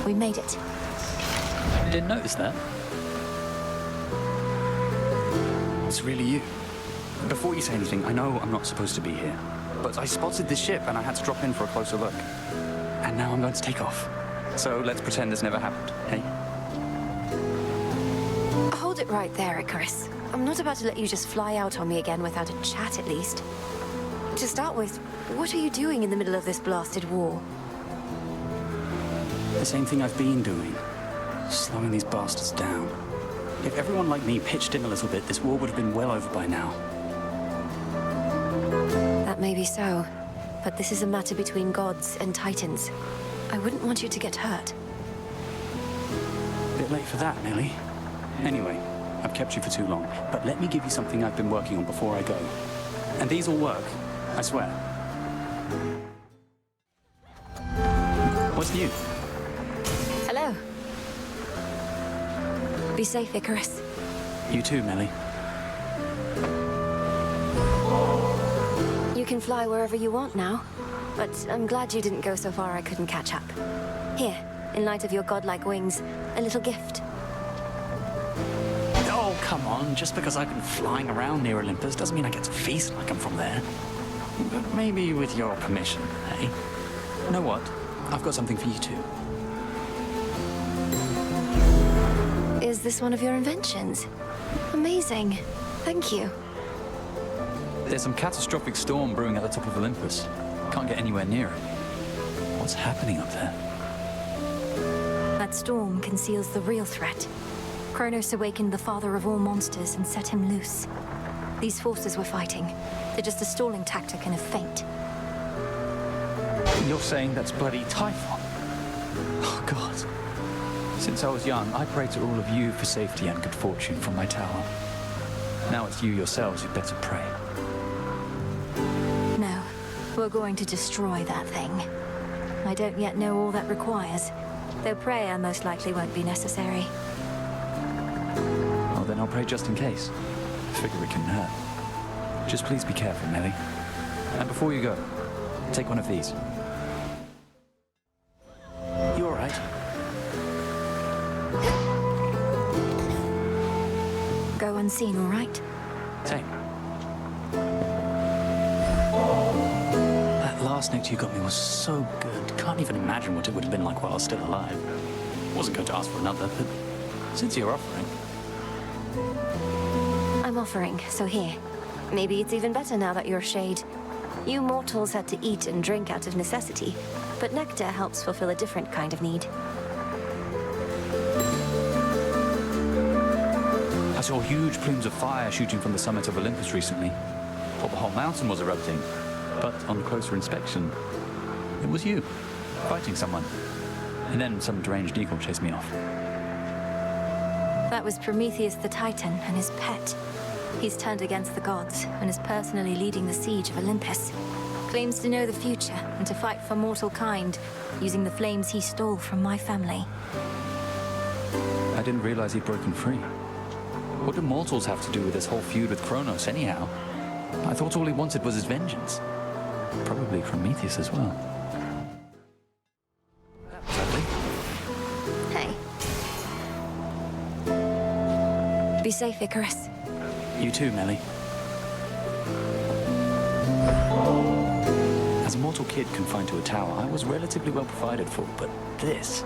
We made it. I didn't notice that. It's really you. Before you say anything, I know I'm not supposed to be here, but I spotted this ship and I had to drop in for a closer look. And now I'm going to take off. So let's pretend this never happened, hey? Hold it right there, Icarus. I'm not about to let you just fly out on me again without a chat at least. To start with, what are you doing in the middle of this blasted war? The same thing I've been doing. Slowing these bastards down. If everyone like me pitched in a little bit, this war would have been well over by now. That may be so, but this is a matter between gods and titans. I wouldn't want you to get hurt. Bit late for that, Millie. Anyway, I've kept you for too long, but let me give you something I've been working on before I go. And these will work, I swear. What's new? Hello. Be safe, Icarus. You too, Millie. You can fly wherever you want now, but I'm glad you didn't go so far I couldn't catch up. Here, in light of your godlike wings, a little gift. Oh, come on. Just because I've been flying around near Olympus doesn't mean I get to feast like I'm from there. But maybe with your permission, eh? You know what? I've got something for you too. Is this one of your inventions? Amazing. Thank you. There's some catastrophic storm brewing at the top of Olympus. Can't get anywhere near it. What's happening up there? That storm conceals the real threat. Kronos awakened the father of all monsters and set him loose. These forces we're fighting, they're just a stalling tactic and a feint. You're saying that's bloody Typhon? Oh, God. Since I was young, I prayed to all of you for safety and good fortune from my tower. Now it's you yourselves who'd better pray. No, we're going to destroy that thing. I don't yet know all that requires, though prayer most likely won't be necessary. Well, then I'll pray just in case. I figure it couldn't hurt. Just please be careful, Millie. And before you go, take one of these. You all right? Go unseen, all right? Same. That last note you got me was so good. Can't even imagine what it would have been like while I was still alive. Wasn't going to ask for another, but since you're offering... I'm offering, so here. Maybe it's even better now that you're Shade. You mortals had to eat and drink out of necessity, but nectar helps fulfill a different kind of need. I saw huge plumes of fire shooting from the summit of Olympus recently. Thought the whole mountain was erupting. But on closer inspection, it was you, fighting someone. And then some deranged eagle chased me off. That was Prometheus the Titan and his pet. He's turned against the gods and is personally leading the siege of Olympus. Claims to know the future and to fight for mortal kind, using the flames he stole from my family. I didn't realize he'd broken free. What do mortals have to do with this whole feud with Kronos, anyhow? I thought all he wanted was his vengeance. Probably Prometheus as well. Sadly. Hey. Be safe, Icarus. You too, Millie. As a mortal kid confined to a tower, I was relatively well provided for, but this...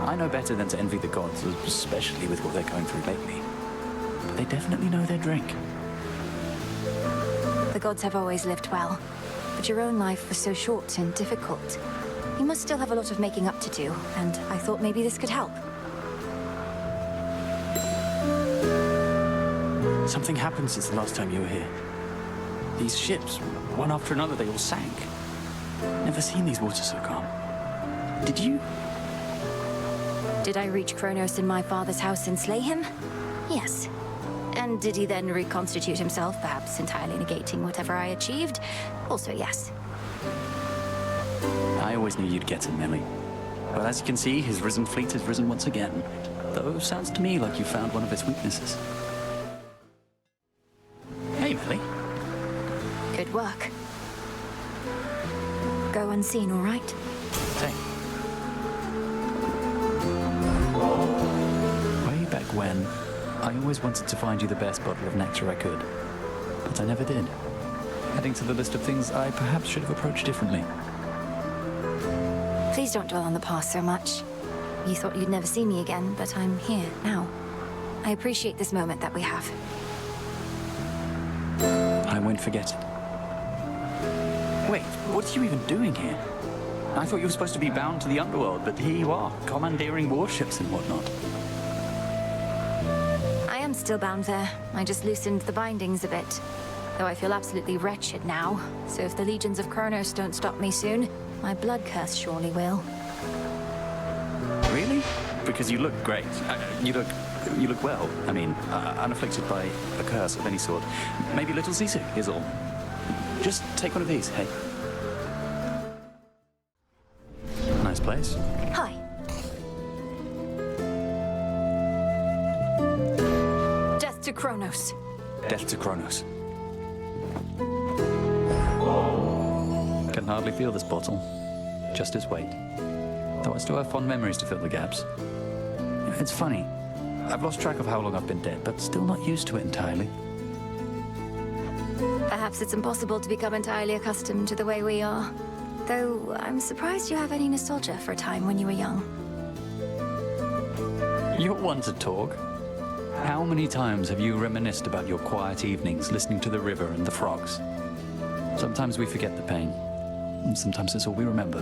I know better than to envy the gods, especially with what they're going through lately. But they definitely know their drink. The gods have always lived well, but your own life was so short and difficult. You must still have a lot of making up to do, and I thought maybe this could help. Something happened since the last time you were here. These ships, one after another, they all sank. Never seen these waters so calm. Did you? Did I reach Kronos in my father's house and slay him? Yes. And did he then reconstitute himself, perhaps entirely negating whatever I achieved? Also yes. I always knew you'd get him, Millie. But as you can see, his risen fleet has risen once again. Though sounds to me like you found one of its weaknesses. Hey, Millie. Good work. Go unseen, all right? Hey. when. I always wanted to find you the best bottle of nectar I could, but I never did. Adding to the list of things I perhaps should have approached differently. Please don't dwell on the past so much. You thought you'd never see me again, but I'm here now. I appreciate this moment that we have. I won't forget it. Wait, what are you even doing here? I thought you were supposed to be bound to the underworld, but here you are, commandeering warships and whatnot. I am still bound there. I just loosened the bindings a bit. Though I feel absolutely wretched now, so if the legions of Kronos don't stop me soon, my blood curse surely will. Really? Because you look great. You look well. I mean, unafflicted by a curse of any sort. Maybe a little seasick is all. Just take one of these, hey. Nice place. Hi. Death to Kronos. Death to Kronos. Can hardly feel this bottle. Just its weight. Though I still have fond memories to fill the gaps. It's funny. I've lost track of how long I've been dead, but still not used to it entirely. Perhaps it's impossible to become entirely accustomed to the way we are. Though I'm surprised you have any nostalgia for a time when you were young. You're one to talk. How many times have you reminisced about your quiet evenings listening to the river and the frogs? Sometimes we forget the pain, and sometimes it's all we remember.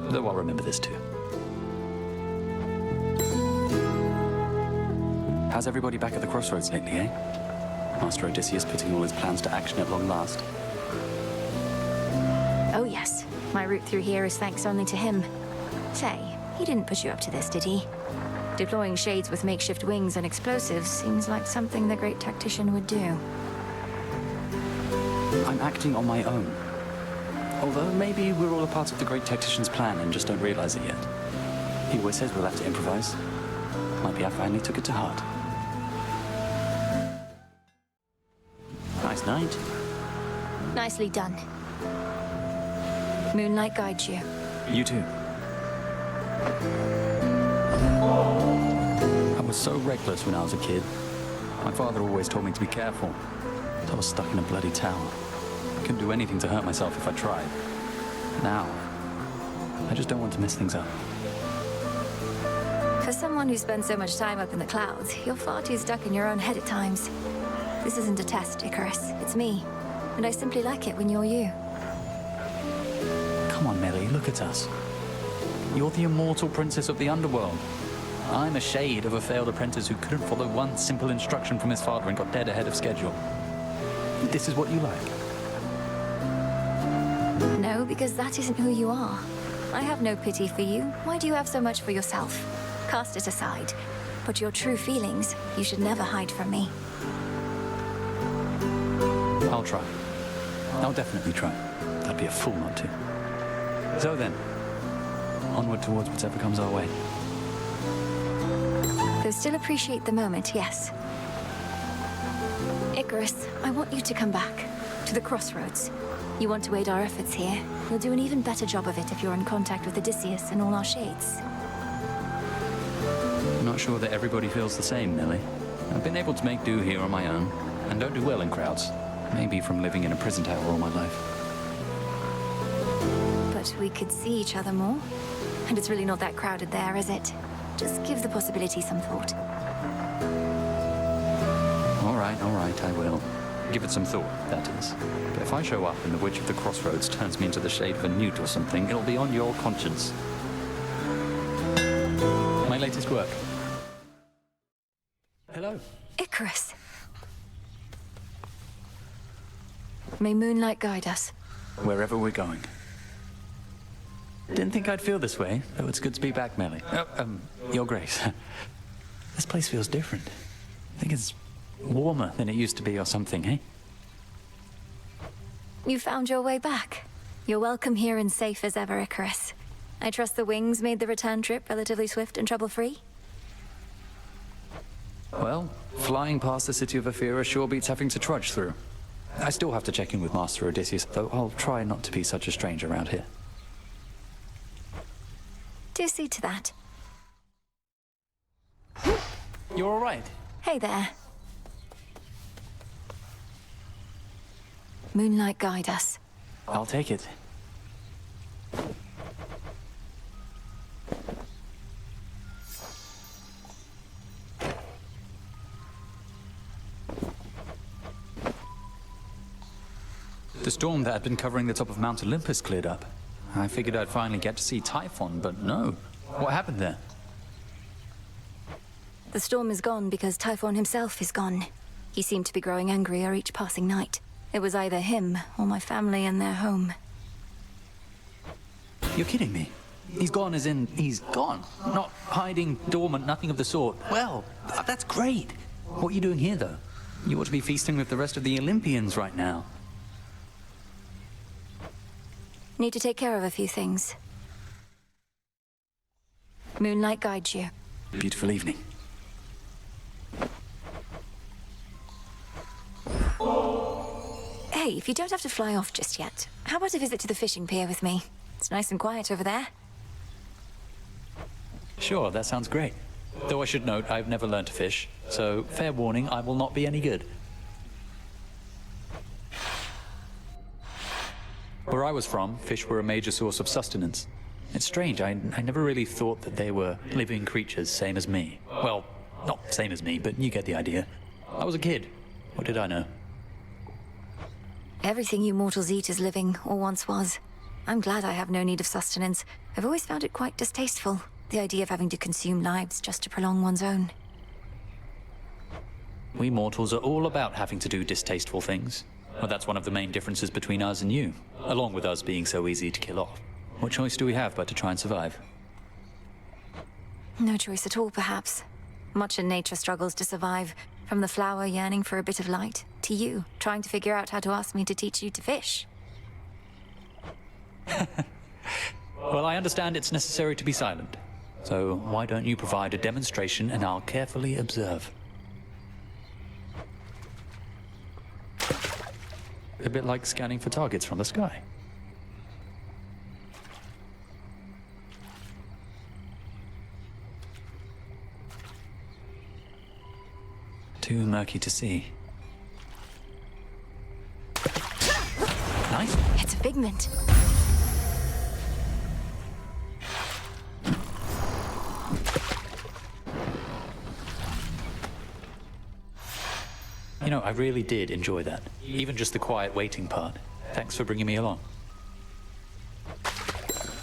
Though I'll remember this too. How's everybody back at the crossroads lately, eh? Master Odysseus putting all his plans to action at long last. Oh yes, my route through here is thanks only to him. Say, he didn't push you up to this, did he? Deploying shades with makeshift wings and explosives seems like something the great tactician would do. I'm acting on my own. Although maybe we're all a part of the great tactician's plan and just don't realize it yet. He always says we'll have to improvise. Might be I finally took it to heart. Nice night. Nicely done. Moonlight guides you. You too. I was so reckless when I was a kid. My father always told me to be careful. But I was stuck in a bloody tower. I couldn't do anything to hurt myself if I tried. Now, I just don't want to mess things up. For someone who spends so much time up in the clouds, you're far too stuck in your own head at times. This isn't a test, Icarus. It's me. And I simply like it when you're you. Come on, Melly, look at us. You're the immortal princess of the underworld. I'm a shade of a failed apprentice who couldn't follow one simple instruction from his father and got dead ahead of schedule. This is what you like. No, because that isn't who you are. I have no pity for you. Why do you have so much for yourself? Cast it aside. But your true feelings, you should never hide from me. I'll try. I'll definitely try. I'd be a fool not to. So then, onward towards whatever comes our way. Though still appreciate the moment, yes. Icarus, I want you to come back. To the crossroads. You want to aid our efforts here. You'll do an even better job of it if you're in contact with Odysseus and all our shades. I'm not sure that everybody feels the same, Millie. I've been able to make do here on my own, and don't do well in crowds. Maybe from living in a prison tower all my life. But we could see each other more. And it's really not that crowded there, is it? Just give the possibility some thought. All right, I will. Give it some thought, that is. But if I show up and the Witch of the Crossroads turns me into the shade of a newt or something, it'll be on your conscience. My latest work. Hello. Icarus. May moonlight guide us. Wherever we're going. Didn't think I'd feel this way, though it's good to be back, Melly. Your Grace. This place feels different. I think it's warmer than it used to be or something, eh? You found your way back. You're welcome here and safe as ever, Icarus. I trust the wings made the return trip relatively swift and trouble-free? Well, flying past the city of Ephyra sure beats having to trudge through. I still have to check in with Master Odysseus, though I'll try not to be such a stranger around here. Do see to that. You're all right. Hey there. Moonlight guide us. I'll take it. The storm that had been covering the top of Mount Olympus cleared up. I figured I'd finally get to see Typhon, but no. What happened there? The storm is gone because Typhon himself is gone. He seemed to be growing angrier each passing night. It was either him or my family and their home. You're kidding me. He's gone as in he's gone. Not hiding, dormant, nothing of the sort. Well, that's great. What are you doing here, though? You ought to be feasting with the rest of the Olympians right now. Need to take care of a few things. Moonlight guides you. Beautiful evening. Hey, if you don't have to fly off just yet, how about a visit to the fishing pier with me? It's nice and quiet over there. Sure, that sounds great. Though I should note, I've never learned to fish, so fair warning, I will not be any good. Where I was from, fish were a major source of sustenance. It's strange, I never really thought that they were living creatures, same as me. Well, not same as me, but you get the idea. I was a kid. What did I know? Everything you mortals eat is living, or once was. I'm glad I have no need of sustenance. I've always found it quite distasteful, the idea of having to consume lives just to prolong one's own. We mortals are all about having to do distasteful things. Well, that's one of the main differences between us and you, along with us being so easy to kill off. What choice do we have but to try and survive? No choice at all, perhaps. Much in nature struggles to survive, from the flower yearning for a bit of light, to you, trying to figure out how to ask me to teach you to fish. Well, I understand it's necessary to be silent. So why don't you provide a demonstration and I'll carefully observe. A bit like scanning for targets from the sky. Too murky to see. Nice. It's a figment. You know, I really did enjoy that. Even just the quiet waiting part. Thanks for bringing me along.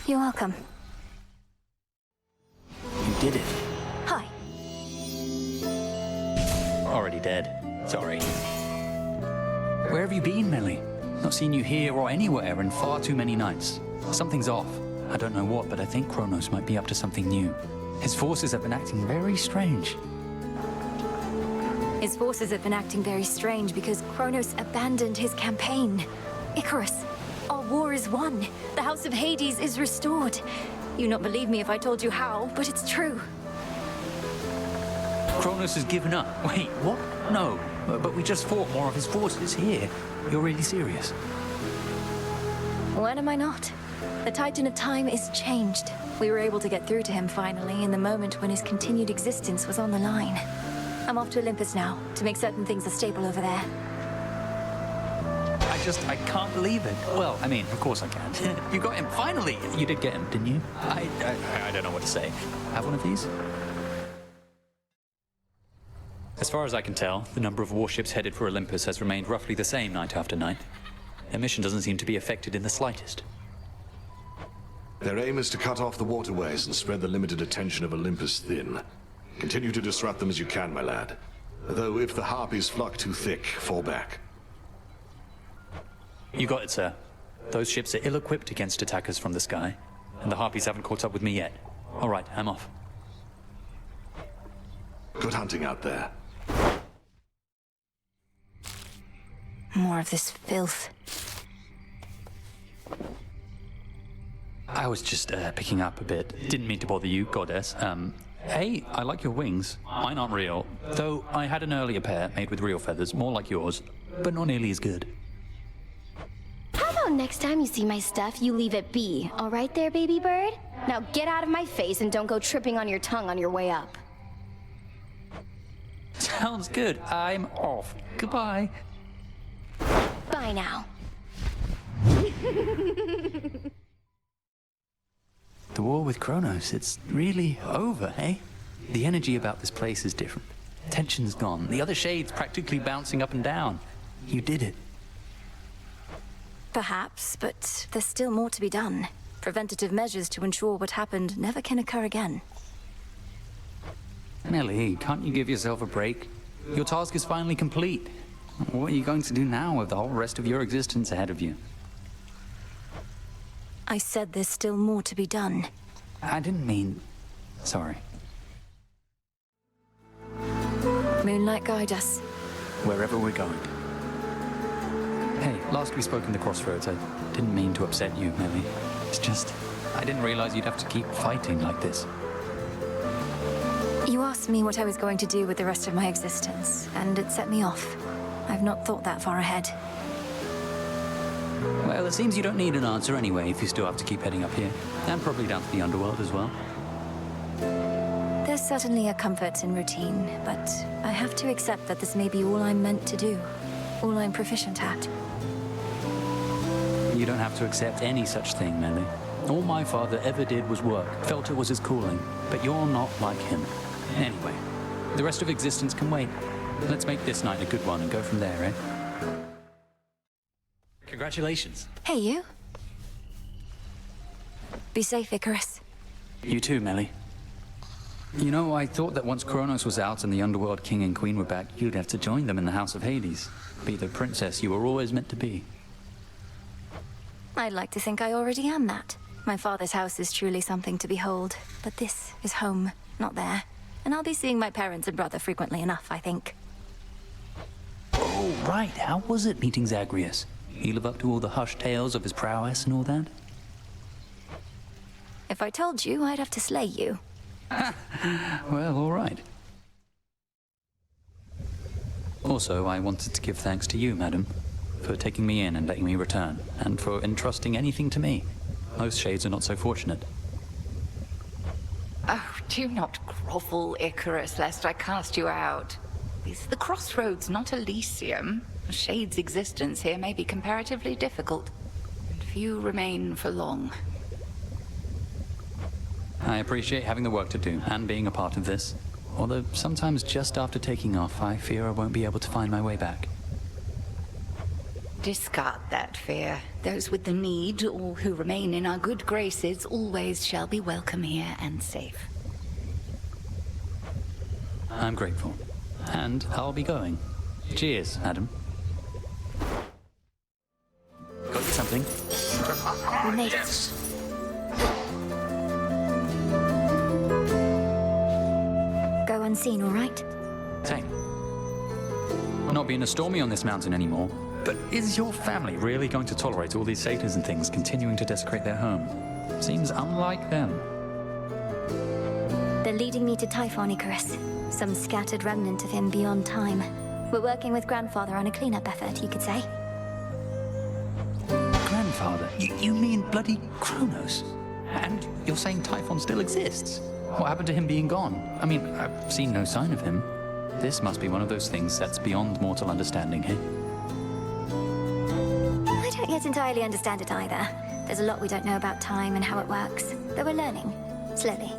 You're welcome. You did it. Hi. Already dead. Sorry. Where have you been, Melly? Not seen you here or anywhere in far too many nights. Something's off. I don't know what, but I think Kronos might be up to something new. His forces have been acting very strange. His forces have been acting very strange because Kronos abandoned his campaign. Icarus, our war is won. The House of Hades is restored. You'd not believe me if I told you how, but it's true. Kronos has given up. Wait, what? No, but we just fought more of his forces here. You're really serious? When am I not? The Titan of Time is changed. We were able to get through to him finally in the moment when his continued existence was on the line. I'm off to Olympus now, to make certain things are stable over there. I can't believe it. Well, I mean, of course I can. You got him, finally! You did get him, didn't you? I don't know what to say. Have one of these? As far as I can tell, the number of warships headed for Olympus has remained roughly the same night after night. Their mission doesn't seem to be affected in the slightest. Their aim is to cut off the waterways and spread the limited attention of Olympus thin. Continue to disrupt them as you can, my lad. Though if the harpies flock too thick, fall back. You got it, sir. Those ships are ill-equipped against attackers from the sky, and the harpies haven't caught up with me yet. All right, I'm off. Good hunting out there. More of this filth. I was just picking up a bit. Didn't mean to bother you, goddess. Hey, I like your wings. Mine aren't real, though I had an earlier pair made with real feathers, more like yours, but not nearly as good. How about next time you see my stuff, you leave it be, all right there, baby bird? Now get out of my face and don't go tripping on your tongue on your way up. Sounds good. I'm off. Goodbye. Bye now. The war with Kronos, it's really over, eh? The energy about this place is different. Tension's gone. The other shades practically bouncing up and down. You did it. Perhaps, but there's still more to be done. Preventative measures to ensure what happened never can occur again. Nelly, can't you give yourself a break? Your task is finally complete. What are you going to do now with the whole rest of your existence ahead of you? I said there's still more to be done. I didn't mean... Sorry. Moonlight, guide us. Wherever we're going. Hey, last we spoke in the crossroads, I didn't mean to upset you, Nelly. It's just, I didn't realize you'd have to keep fighting like this. You asked me what I was going to do with the rest of my existence, and it set me off. I've not thought that far ahead. Well, it seems you don't need an answer anyway if you still have to keep heading up here. And probably down to the underworld as well. There's certainly a comfort in routine, but I have to accept that this may be all I'm meant to do. All I'm proficient at. You don't have to accept any such thing, Nelly. All my father ever did was work, felt it was his calling. But you're not like him. Anyway, the rest of existence can wait. Let's make this night a good one and go from there, eh? Congratulations. Hey, you. Be safe, Icarus. You too, Melly. You know, I thought that once Kronos was out and the Underworld King and Queen were back, you'd have to join them in the House of Hades. Be the princess you were always meant to be. I'd like to think I already am that. My father's house is truly something to behold, but this is home, not there. And I'll be seeing my parents and brother frequently enough, I think. Oh, right. How was it meeting Zagreus? He live up to all the hushed tales of his prowess and all that? If I told you, I'd have to slay you. Well, all right. Also, I wanted to give thanks to you, madam, for taking me in and letting me return, and for entrusting anything to me. Most shades are not so fortunate. Oh, do not grovel, Icarus, lest I cast you out. This is the crossroads, not Elysium. A shade's existence here may be comparatively difficult, and few remain for long. I appreciate having the work to do and being a part of this. Although sometimes just after taking off, I fear I won't be able to find my way back. Discard that fear. Those with the need, or who remain in our good graces, always shall be welcome here and safe. I'm grateful. And I'll be going. Cheers, madam. Got you something? We made it. Go unseen, all right? Say, not being a stormy on this mountain anymore, but is your family really going to tolerate all these satyrs and things continuing to desecrate their home? Seems unlike them. They're leading me to Typhon, Icarus. Some scattered remnant of him beyond time. We're working with Grandfather on a cleanup effort, you could say. Grandfather? You mean bloody Kronos? And you're saying Typhon still exists? What happened to him being gone? I mean, I've seen no sign of him. This must be one of those things that's beyond mortal understanding here. I don't yet entirely understand it either. There's a lot we don't know about time and how it works. Though we're learning. Slowly.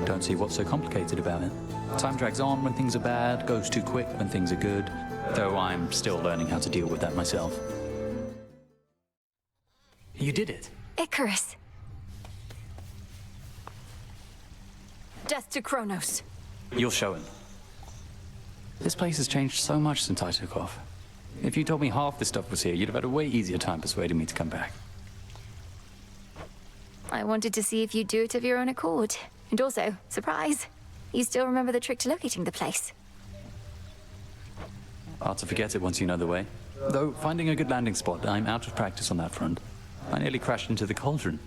Don't see what's so complicated about it. Time drags on when things are bad, goes too quick when things are good. Though I'm still learning how to deal with that myself. You did it. Icarus. Death to Kronos. You'll show him. This place has changed so much since I took off. If you told me half the stuff was here, you'd have had a way easier time persuading me to come back. I wanted to see if you'd do it of your own accord. And also, surprise, you still remember the trick to locating the place. Hard to forget it once you know the way. Though, finding a good landing spot, I'm out of practice on that front. I nearly crashed into the cauldron.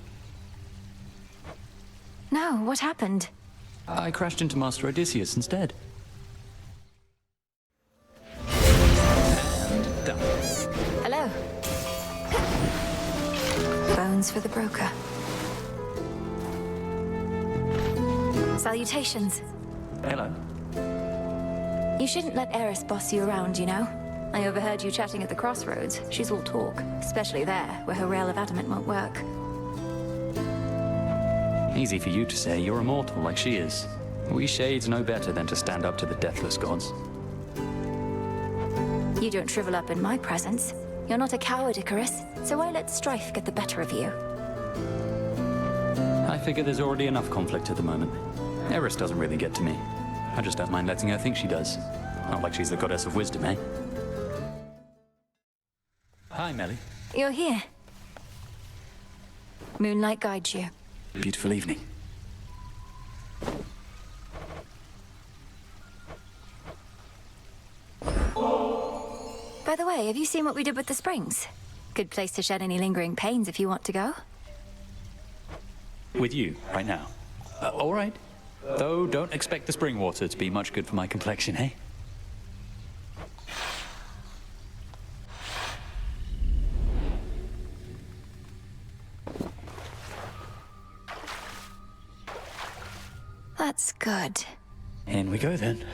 No, what happened? I crashed into Master Odysseus instead. And done. Hello. Bones for the broker. Salutations. Hello. You shouldn't let Eris boss you around, you know? I overheard you chatting at the crossroads. She's all talk, especially there, where her rail of adamant won't work. Easy for you to say. You're immortal like she is. We Shades know better than to stand up to the deathless gods. You don't shrivel up in my presence. You're not a coward, Icarus, so why let strife get the better of you? I figure there's already enough conflict at the moment. Eris doesn't really get to me. I just don't mind letting her think she does. Not like she's the goddess of wisdom, eh? Hi, Melly. You're here. Moonlight guides you. Beautiful evening. By the way, have you seen what we did with the springs? Good place to shed any lingering pains if you want to go. With you, right now. All right. Though, don't expect the spring water to be much good for my complexion, eh? That's good. In we go, then.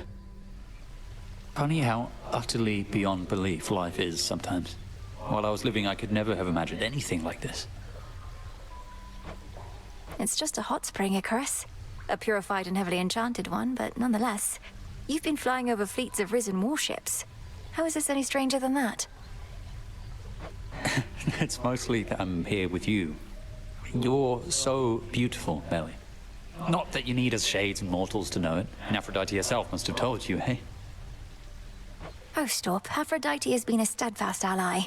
Funny how utterly beyond belief life is sometimes. While I was living, I could never have imagined anything like this. It's just a hot spring, Icarus. A purified and heavily enchanted one, but nonetheless. You've been flying over fleets of risen warships. How is this any stranger than that? It's mostly that I'm here with you. You're so beautiful, Melly. Not that you need us Shades and mortals to know it. And Aphrodite herself must have told you, eh? Oh, stop. Aphrodite has been a steadfast ally.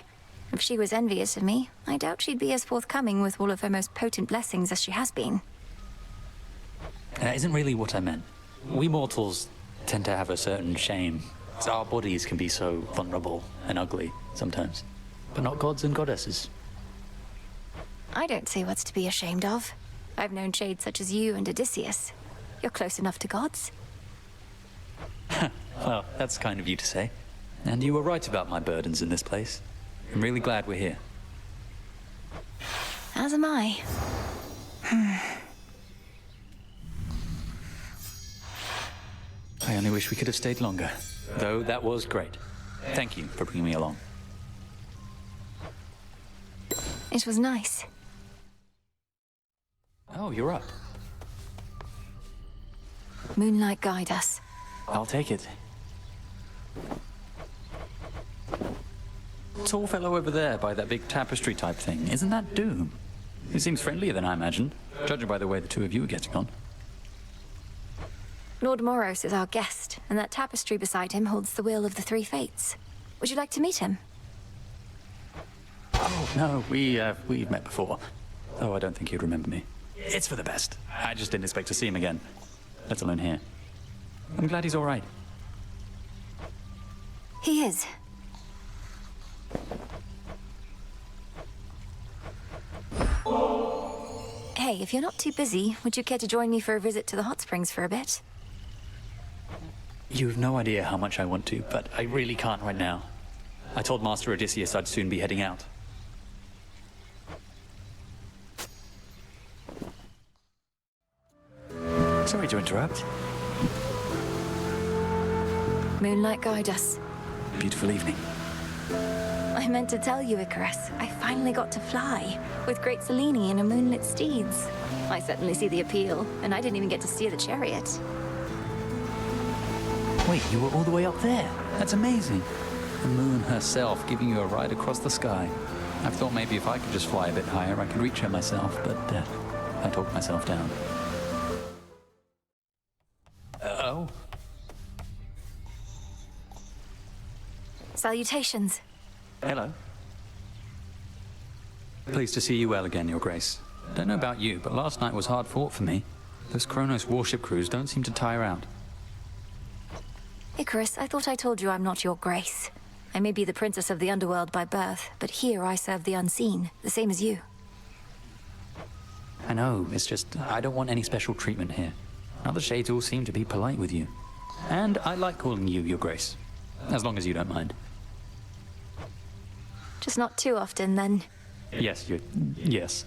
If she was envious of me, I doubt she'd be as forthcoming with all of her most potent blessings as she has been. That isn't really what I meant. We mortals tend to have a certain shame. So our bodies can be so vulnerable and ugly sometimes. But not gods and goddesses. I don't see what's to be ashamed of. I've known shades such as you and Odysseus. You're close enough to gods. Well, that's kind of you to say. And you were right about my burdens in this place. I'm really glad we're here. As am I. I only wish we could have stayed longer. Though that was great. Thank you for bringing me along. It was nice. Oh, you're up. Moonlight guide us. I'll take it. Tall fellow over there by that big tapestry type thing. Isn't that Doom? He seems friendlier than I imagined, judging by the way the two of you are getting on. Lord Moros is our guest, and that tapestry beside him holds the will of the three fates. Would you like to meet him? Oh, no, we've met before. Though I don't think he'd remember me. It's for the best. I just didn't expect to see him again, let alone here. I'm glad he's all right. He is. Hey, if you're not too busy, would you care to join me for a visit to the hot springs for a bit? You've no idea how much I want to, but I really can't right now. I told Master Odysseus I'd soon be heading out. Sorry to interrupt. Moonlight guide us. Beautiful evening. I meant to tell you, Icarus, I finally got to fly, with great Selene and a moonlit steeds. I certainly see the appeal, and I didn't even get to steer the chariot. Wait, you were all the way up there? That's amazing. The moon herself giving you a ride across the sky. I thought maybe if I could just fly a bit higher, I could reach her myself, but I talked myself down. Oh? Salutations. Hello. Pleased to see you well again, Your Grace. Don't know about you, but last night was hard fought for me. Those Kronos warship crews don't seem to tire out. Icarus, I thought I told you I'm not your grace. I may be the princess of the underworld by birth, but here I serve the unseen, the same as you. I know, it's just, I don't want any special treatment here. Other shades all seem to be polite with you. And I like calling you Your Grace. As long as you don't mind. Just not too often, then. Yes, yes.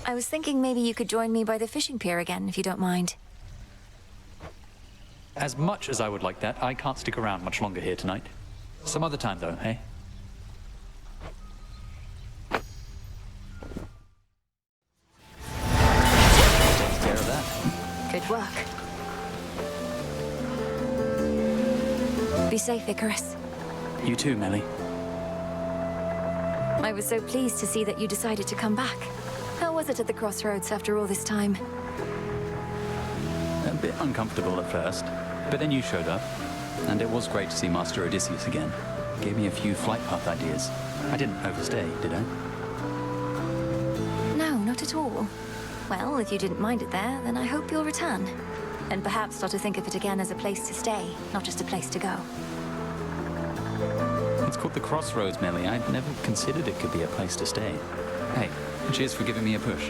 I was thinking maybe you could join me by the fishing pier again, if you don't mind. As much as I would like that, I can't stick around much longer here tonight. Some other time, though, eh? Takes care of that. Good work. Be safe, Icarus. You too, Melly. I was so pleased to see that you decided to come back. How was it at the crossroads after all this time? A bit uncomfortable at first, but then you showed up, and it was great to see Master Odysseus again. Gave me a few flight path ideas. I didn't overstay, did I? No, not at all. Well, if you didn't mind it there, then I hope you'll return. And perhaps start to think of it again as a place to stay, not just a place to go. It's called the Crossroads, Melly. I'd never considered it could be a place to stay. Hey, cheers for giving me a push.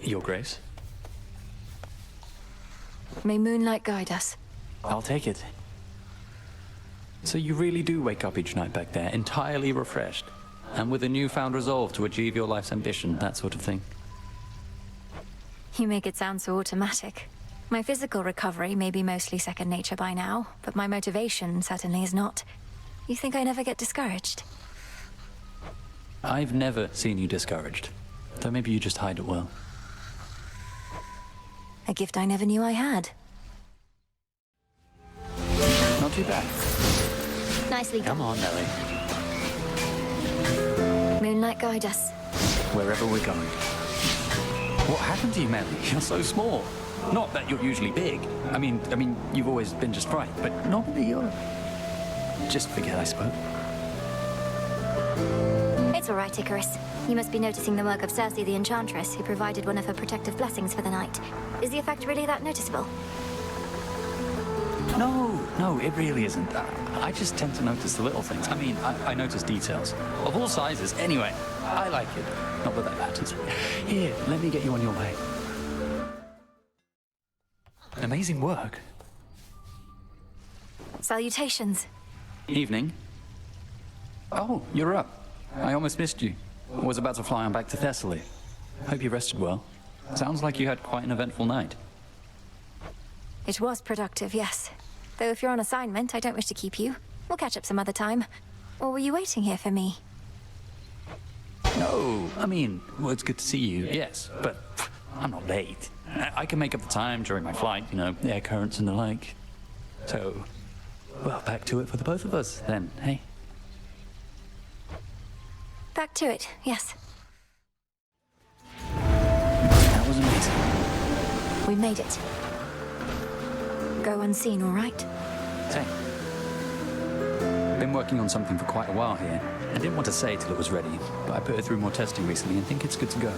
Your Grace? May moonlight guide us. I'll take it. So you really do wake up each night back there, entirely refreshed, and with a newfound resolve to achieve your life's ambition, that sort of thing. You make it sound so automatic. My physical recovery may be mostly second nature by now, but my motivation certainly is not. You think I never get discouraged? I've never seen you discouraged, though maybe you just hide it well. A gift I never knew I had. Not too bad. Nicely done. Come on, Nelly. Moonlight guide us. Wherever we're going. What happened to you, Melly? You're so small. Not that you're usually big. I mean, you've always been just right, but normally you're... Just forget I spoke. It's all right, Icarus. You must be noticing the work of Circe the Enchantress, who provided one of her protective blessings for the night. Is the effect really that noticeable? No, it really isn't. I just tend to notice the little things. I notice details. Of all sizes. Anyway, I like it. Not that that matters. Here, let me get you on your way. Amazing work. Salutations. Evening. Oh, you're up. I almost missed you. Was about to fly on back to Thessaly. Hope you rested well. Sounds like you had quite an eventful night. It was productive, yes. Though if you're on assignment, I don't wish to keep you. We'll catch up some other time. Or were you waiting here for me? No, well, it's good to see you, yes, but I'm not late. I can make up the time during my flight, air currents and the like. So, well, back to it for the both of us, then, hey? Back to it, yes. That was amazing. We made it. Go unseen, all right? Say, been working on something for quite a while here. I didn't want to say till it was ready, but I put it through more testing recently and think it's good to go.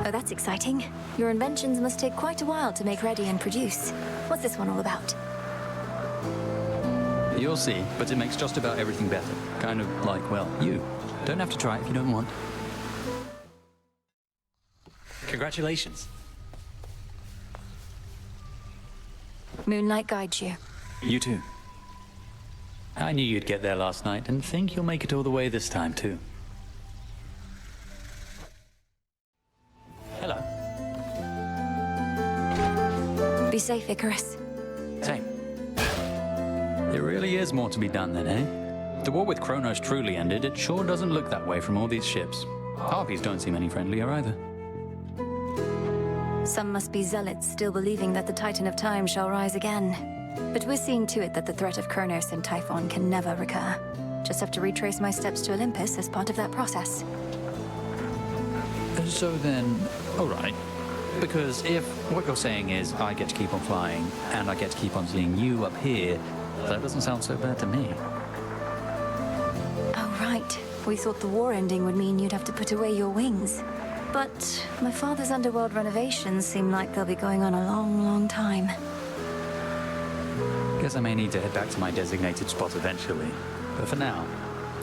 Oh, that's exciting. Your inventions must take quite a while to make ready and produce. What's this one all about? You'll see, but it makes just about everything better. Kind of like, well, you. Don't have to try it if you don't want. Congratulations. Moonlight guides you. You too. I knew you'd get there last night, and think you'll make it all the way this time, too. Hello. Be safe, Icarus. Same. There really is more to be done then, eh? The war with Kronos truly ended. It sure doesn't look that way from all these ships. Harpies don't seem any friendlier either. Some must be zealots still believing that the Titan of Time shall rise again. But we're seeing to it that the threat of Kronos and Typhon can never recur. Just have to retrace my steps to Olympus as part of that process. So then, all right. Because if what you're saying is I get to keep on flying, and I get to keep on seeing you up here, that doesn't sound so bad to me. Oh, right. We thought the war ending would mean you'd have to put away your wings. But my father's underworld renovations seem like they'll be going on a long, long time. Guess I may need to head back to my designated spot eventually. But for now,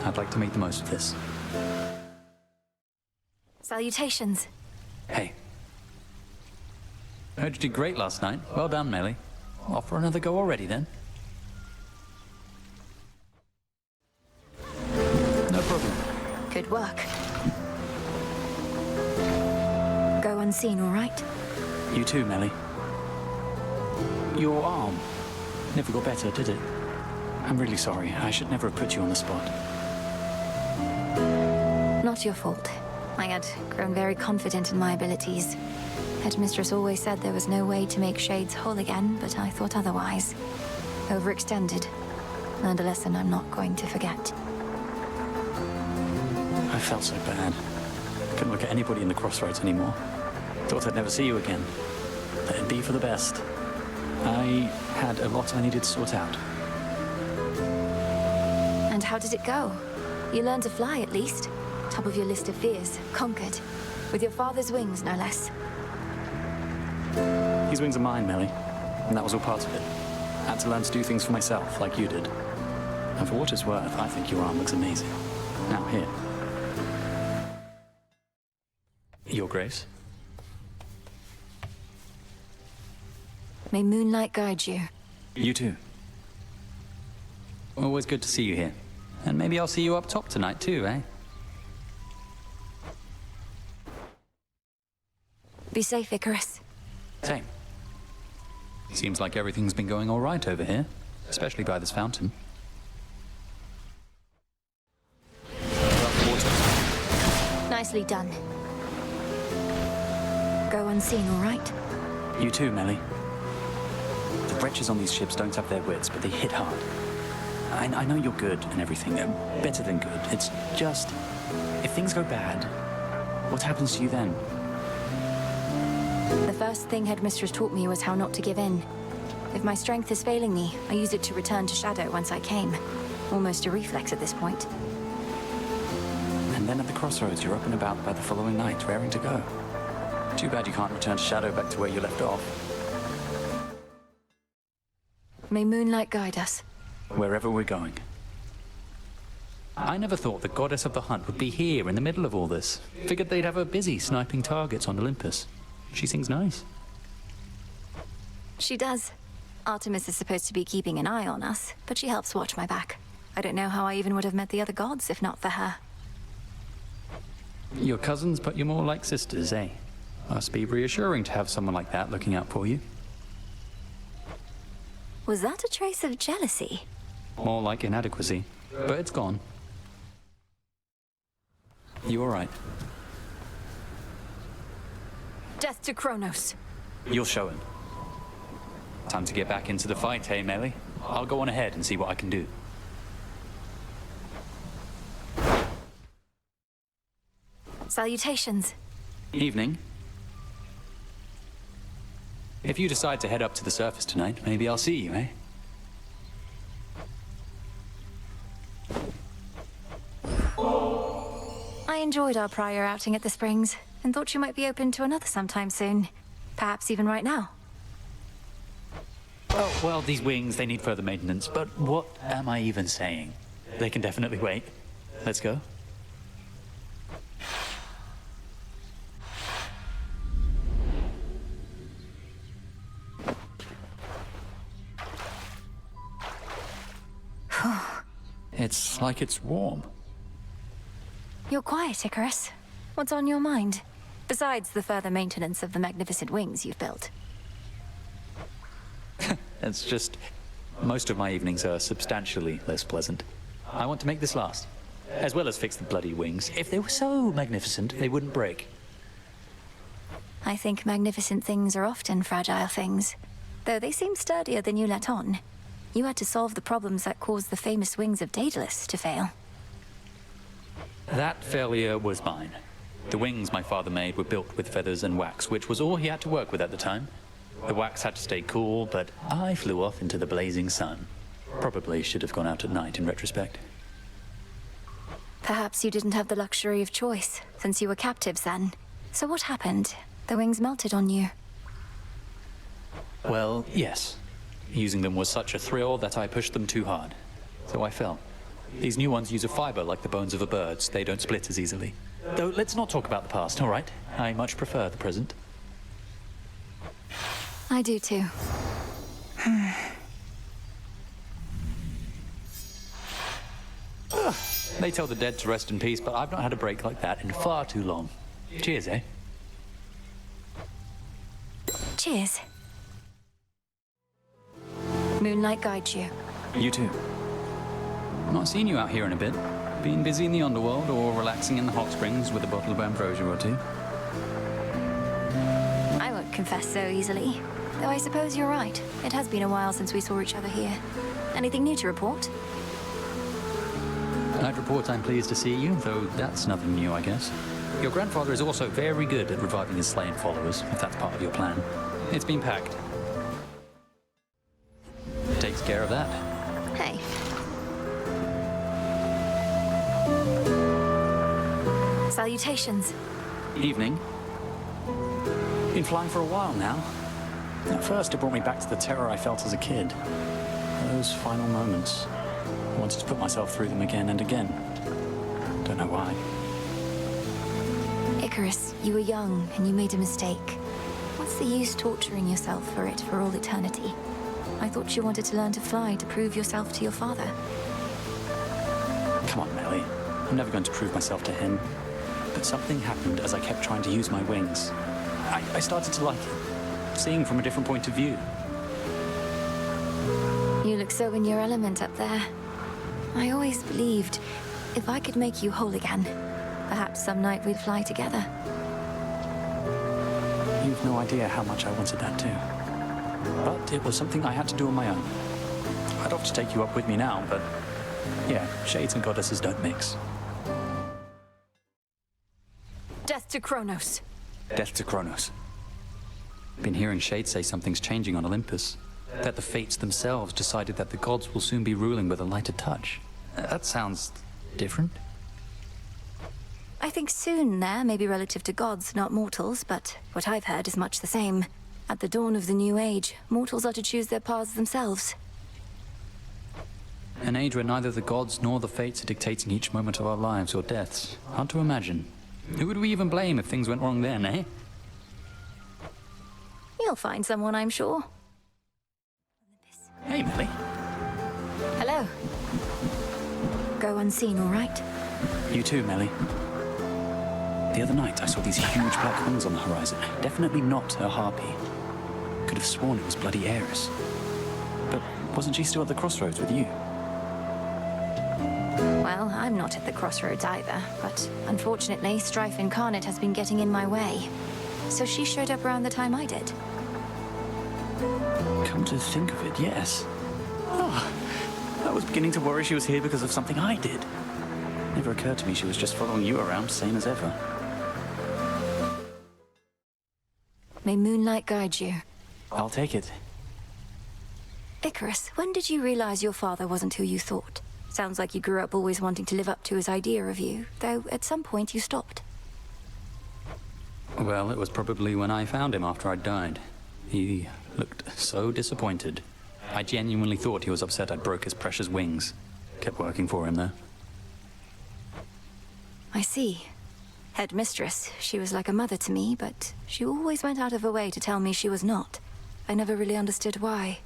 I'd like to make the most of this. Salutations. Hey. Heard you did great last night. Well done, Melly. Off for another go already, then. No problem. Good work. Go unseen, all right? You too, Melly. Your arm never got better, did it? I'm really sorry. I should never have put you on the spot. Not your fault. I had grown very confident in my abilities. Headmistress always said there was no way to make Shades whole again, but I thought otherwise. Overextended. Learned a lesson I'm not going to forget. I felt so bad. Couldn't look at anybody in the crossroads anymore. Thought I'd never see you again. But it'd be for the best. I had a lot I needed to sort out. And how did it go? You learned to fly, at least. Top of your list of fears. Conquered. With your father's wings, no less. These wings are mine, Melly. And that was all part of it. I had to learn to do things for myself, like you did. And for what it's worth, I think your arm looks amazing. Now, here. Your Grace. May moonlight guide you. You too. Always good to see you here. And maybe I'll see you up top tonight too, eh? Be safe, Icarus. Same. Seems like everything's been going all right over here, especially by this fountain. Nicely done. Go unseen, all right? You too, Melly. The wretches on these ships don't have their wits, but they hit hard. I know you're good and everything, better than good. It's just, if things go bad, what happens to you then? The first thing Headmistress taught me was how not to give in. If my strength is failing me, I use it to return to Shadow once I came. Almost a reflex at this point. And then at the crossroads, you're up and about by the following night, raring to go. Too bad you can't return to Shadow back to where you left off. May moonlight guide us. Wherever we're going. I never thought the goddess of the hunt would be here in the middle of all this. Figured they'd have her busy sniping targets on Olympus. She sings nice. She does. Artemis is supposed to be keeping an eye on us, but she helps watch my back. I don't know how I even would have met the other gods if not for her. Your cousins put you more like sisters, eh? Must be reassuring to have someone like that looking out for you. Was that a trace of jealousy? More like inadequacy. But it's gone. You all right? Death to Kronos. You'll show him. Time to get back into the fight, hey, Melly? I'll go on ahead and see what I can do. Salutations. Evening. If you decide to head up to the surface tonight, maybe I'll see you, eh? I enjoyed our prior outing at the Springs, and thought you might be open to another sometime soon. Perhaps even right now. Oh, well, these wings, they need further maintenance, but what am I even saying? They can definitely wait. Let's go. It's like it's warm. You're quiet, Icarus. What's on your mind? Besides the further maintenance of the magnificent wings you've built. It's just, most of my evenings are substantially less pleasant. I want to make this last, as well as fix the bloody wings. If they were so magnificent, they wouldn't break. I think magnificent things are often fragile things. Though they seem sturdier than you let on. You had to solve the problems that caused the famous wings of Daedalus to fail. That failure was mine. The wings my father made were built with feathers and wax, which was all he had to work with at the time. The wax had to stay cool, but I flew off into the blazing sun. Probably should have gone out at night in retrospect. Perhaps you didn't have the luxury of choice, since you were captives then. So what happened? The wings melted on you. Well, yes. Using them was such a thrill that I pushed them too hard. So I fell. These new ones use a fiber like the bones of a bird. They don't split as easily. Though, let's not talk about the past, all right? I much prefer the present. I do too. They tell the dead to rest in peace, but I've not had a break like that in far too long. Cheers, eh? Cheers. Moonlight guides you. You too. Not seen you out here in a bit. Been busy in the underworld or relaxing in the hot springs with a bottle of ambrosia or two. I won't confess so easily. Though I suppose you're right. It has been a while since we saw each other here. Anything new to report? I'd report I'm pleased to see you, though that's nothing new, I guess. Your grandfather is also very good at reviving his slain followers, if that's part of your plan. It's been packed. Takes care of that. Hey. Salutations. Evening. Been flying for a while now. At first, it brought me back to the terror I felt as a kid. Those final moments. I wanted to put myself through them again and again. Don't know why. Icarus, you were young and you made a mistake. What's the use torturing yourself for it for all eternity? I thought you wanted to learn to fly to prove yourself to your father. Come on, Melly. I'm never going to prove myself to him. But something happened as I kept trying to use my wings. I started to like it, seeing from a different point of view. You look so in your element up there. I always believed if I could make you whole again, perhaps some night we'd fly together. You've no idea how much I wanted that too. But it was something I had to do on my own. I'd love to take you up with me now, but yeah, shades and goddesses don't mix. Death to Kronos. Death to Kronos. Been hearing Shades say something's changing on Olympus. That the fates themselves decided that the gods will soon be ruling with a lighter touch. That sounds different. I think soon there may be relative to gods, not mortals, but what I've heard is much the same. At the dawn of the new age, mortals are to choose their paths themselves. An age where neither the gods nor the fates are dictating each moment of our lives or deaths. Hard to imagine. Who would we even blame if things went wrong then, eh? You'll find someone, I'm sure. Hey, Millie. Hello. Go unseen, all right? You too, Melly. The other night, I saw these huge black wings on the horizon. Definitely not a harpy. Could have sworn it was bloody Icarus. But wasn't she still at the crossroads with you? Well, I'm not at the crossroads either, but unfortunately, Strife Incarnate has been getting in my way. So she showed up around the time I did. Come to think of it, yes. Oh, I was beginning to worry she was here because of something I did. Never occurred to me she was just following you around, same as ever. May moonlight guide you. I'll take it. Icarus, when did you realize your father wasn't who you thought? Sounds like you grew up always wanting to live up to his idea of you, though at some point you stopped. Well, it was probably when I found him after I'd died. He looked so disappointed. I genuinely thought he was upset I'd broke his precious wings. Kept working for him, though. I see. Headmistress, she was like a mother to me, but she always went out of her way to tell me she was not. I never really understood why.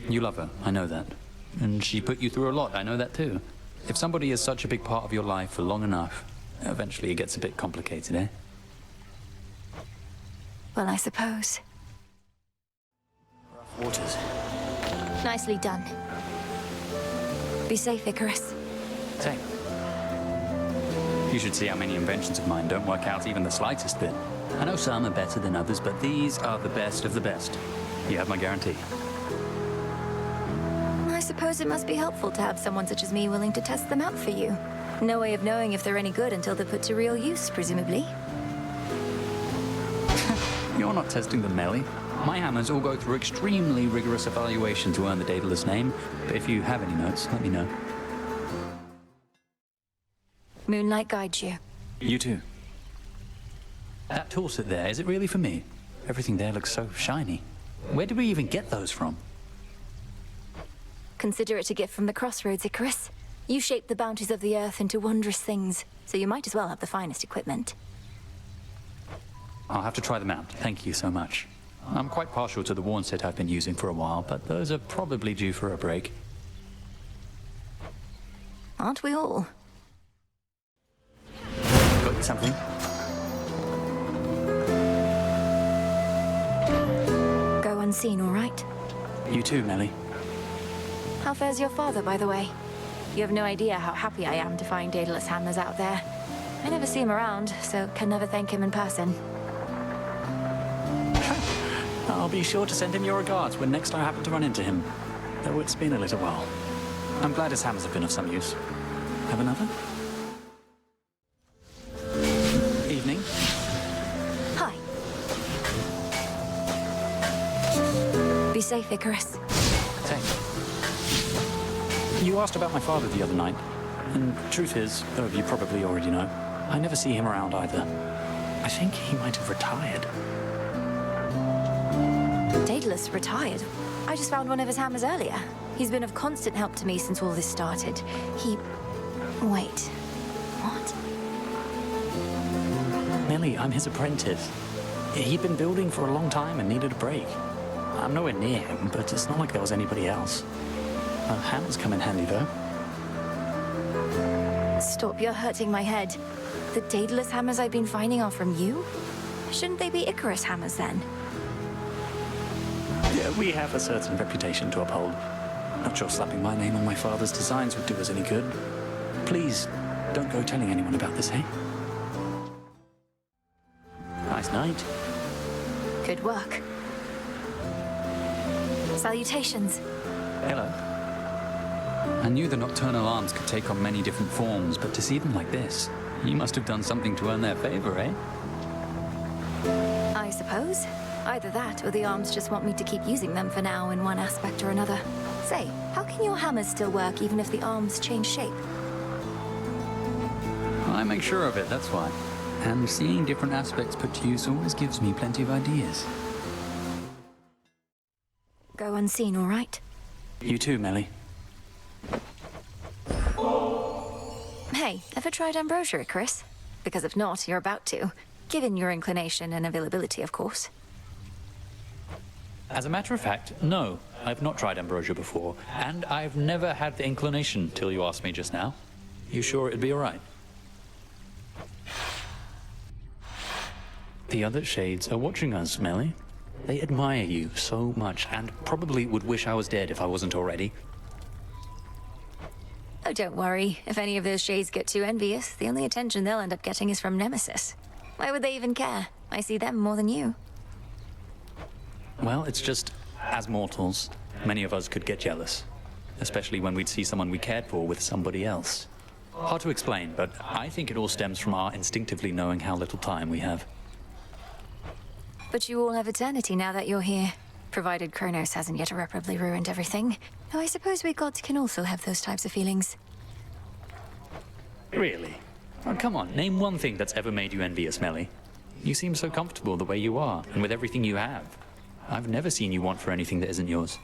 You love her, I know that. And she put you through a lot, I know that too. If somebody is such a big part of your life for long enough, eventually it gets a bit complicated, eh? Well, I suppose. Rough waters. Nicely done. Be safe, Icarus. Same. You should see how many inventions of mine don't work out even the slightest bit. I know some are better than others, but these are the best of the best. You have my guarantee. I suppose it must be helpful to have someone such as me willing to test them out for you. No way of knowing if they're any good until they're put to real use, presumably. You're not testing them, Melly. My hammers all go through extremely rigorous evaluation to earn the Daedalus name, but if you have any notes, let me know. Moonlight guides you. You too. That tool set there, is it really for me? Everything there looks so shiny. Where did we even get those from? Consider it a gift from the crossroads, Icarus. You shape the bounties of the earth into wondrous things, so you might as well have the finest equipment. I'll have to try them out. Thank you so much. I'm quite partial to the worn set I've been using for a while, but those are probably due for a break. Aren't we all? Got you something? Go unseen, all right? You too, Melly. How fares your father, by the way? You have no idea how happy I am to find Daedalus hammers out there. I never see him around, so can never thank him in person. I'll be sure to send him your regards when next I happen to run into him. Though it's been a little while. I'm glad his hammers have been of some use. Have another? Evening. Hi. Be safe, Icarus. Same. You asked about my father the other night. And truth is, though you probably already know, I never see him around either. I think he might have retired. Daedalus retired? I just found one of his hammers earlier. He's been of constant help to me since all this started. Wait. What? Melly, I'm his apprentice. He'd been building for a long time and needed a break. I'm nowhere near him, but it's not like there was anybody else. Hammers come in handy, though. Stop, you're hurting my head. The Daedalus hammers I've been finding are from you? Shouldn't they be Icarus hammers, then? Yeah, we have a certain reputation to uphold. Not sure slapping my name on my father's designs would do us any good. Please, don't go telling anyone about this, eh? Nice night. Good work. Salutations. Hello. I knew the nocturnal arms could take on many different forms, but to see them like this, you must have done something to earn their favor, eh? I suppose. Either that, or the arms just want me to keep using them for now in one aspect or another. Say, how can your hammers still work even if the arms change shape? I make sure of it, that's why. And seeing different aspects put to use always gives me plenty of ideas. Go unseen, all right? You too, Melly. Hey, ever tried ambrosia, Icarus? Because if not, you're about to. Given your inclination and availability, of course. As a matter of fact, no. I've not tried ambrosia before, and I've never had the inclination till you asked me just now. You sure it'd be all right? The other shades are watching us, Melly. They admire you so much, and probably would wish I was dead if I wasn't already. Oh, don't worry. If any of those shades get too envious, the only attention they'll end up getting is from Nemesis. Why would they even care? I see them more than you. Well, it's just, as mortals, many of us could get jealous. Especially when we'd see someone we cared for with somebody else. Hard to explain, but I think it all stems from our instinctively knowing how little time we have. But you all have eternity now that you're here. Provided Kronos hasn't yet irreparably ruined everything. Though I suppose we gods can also have those types of feelings. Really? Oh, come on, name one thing that's ever made you envious, Melly. You seem so comfortable the way you are, and with everything you have. I've never seen you want for anything that isn't yours.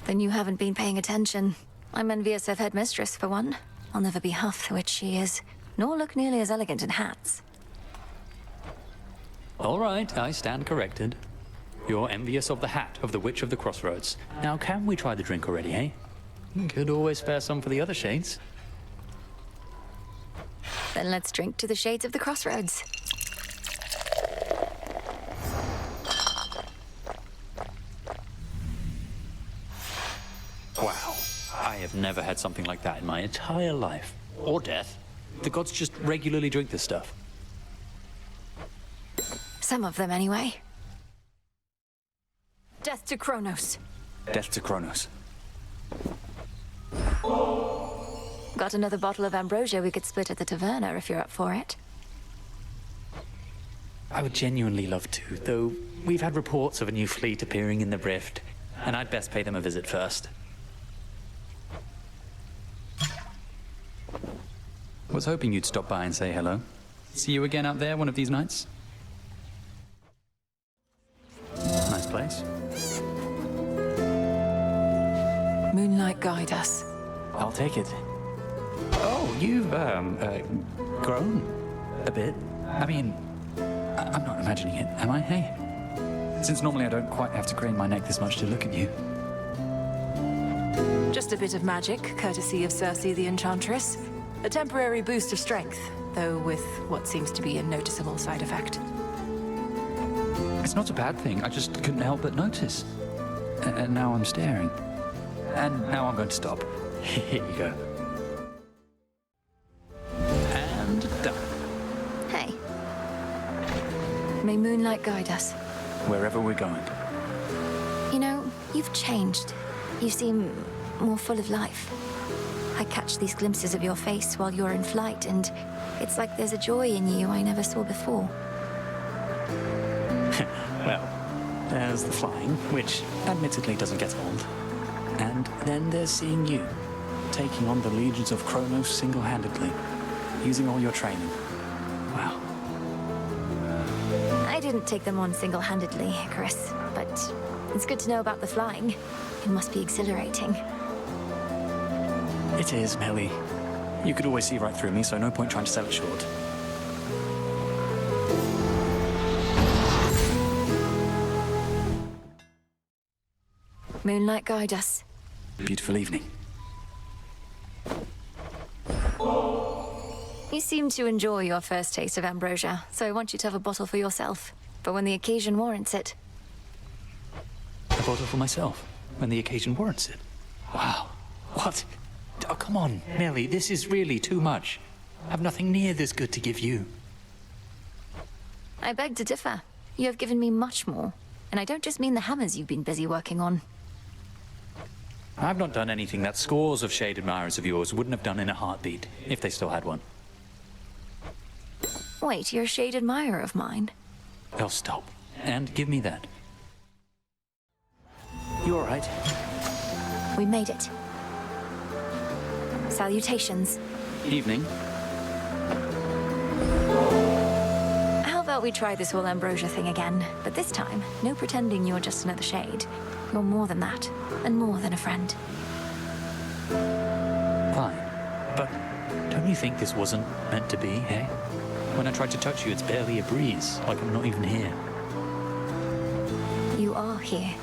Then you haven't been paying attention. I'm envious of headmistress, for one. I'll never be half the witch she is, nor look nearly as elegant in hats. All right, I stand corrected. You're envious of the hat of the Witch of the Crossroads. Now, can we try the drink already, eh? Could always spare some for the other shades. Then let's drink to the shades of the Crossroads. Wow. I have never had something like that in my entire life. Or death. The gods just regularly drink this stuff. Some of them, anyway. Death to Kronos. Death to Kronos. Got another bottle of ambrosia we could split at the taverna if you're up for it. I would genuinely love to, though we've had reports of a new fleet appearing in the Rift, and I'd best pay them a visit first. Was hoping you'd stop by and say hello. See you again out there one of these nights? Nice place. Moonlight guide us. I'll take it. Oh, you've, grown a bit. I mean, I'm not imagining it, am I, hey? Since normally I don't quite have to crane my neck this much to look at you. Just a bit of magic, courtesy of Circe the Enchantress. A temporary boost of strength, though with what seems to be a noticeable side effect. It's not a bad thing, I just couldn't help but notice. And now I'm staring. And now I'm going to stop. Here you go. And done. Hey. May moonlight guide us. Wherever we're going. You know, you've changed. You seem more full of life. I catch these glimpses of your face while you're in flight, and it's like there's a joy in you I never saw before. Well, there's the flying, which admittedly doesn't get old. And then there's seeing you, taking on the legions of Kronos single-handedly, using all your training. Wow. I didn't take them on single-handedly, Icarus, but it's good to know about the flying. It must be exhilarating. It is, Melly. You could always see right through me, so no point trying to sell it short. Moonlight guide us. Beautiful evening. You seem to enjoy your first taste of ambrosia, so I want you to have a bottle for yourself, for when the occasion warrants it. A bottle for myself, when the occasion warrants it. Wow. What? Oh, come on, Melly, this is really too much. I've nothing near this good to give you. I beg to differ. You have given me much more, and I don't just mean the hammers you've been busy working on. I've not done anything that scores of shade admirers of yours wouldn't have done in a heartbeat, if they still had one. Wait, you're a shade admirer of mine? Oh, stop. And give me that. You all right? We made it. Salutations. Evening. How about we try this whole ambrosia thing again? But this time, no pretending you're just another shade. You're more than that, and more than a friend. Fine. But don't you think this wasn't meant to be, eh? When I tried to touch you, it's barely a breeze, like I'm not even here. You are here.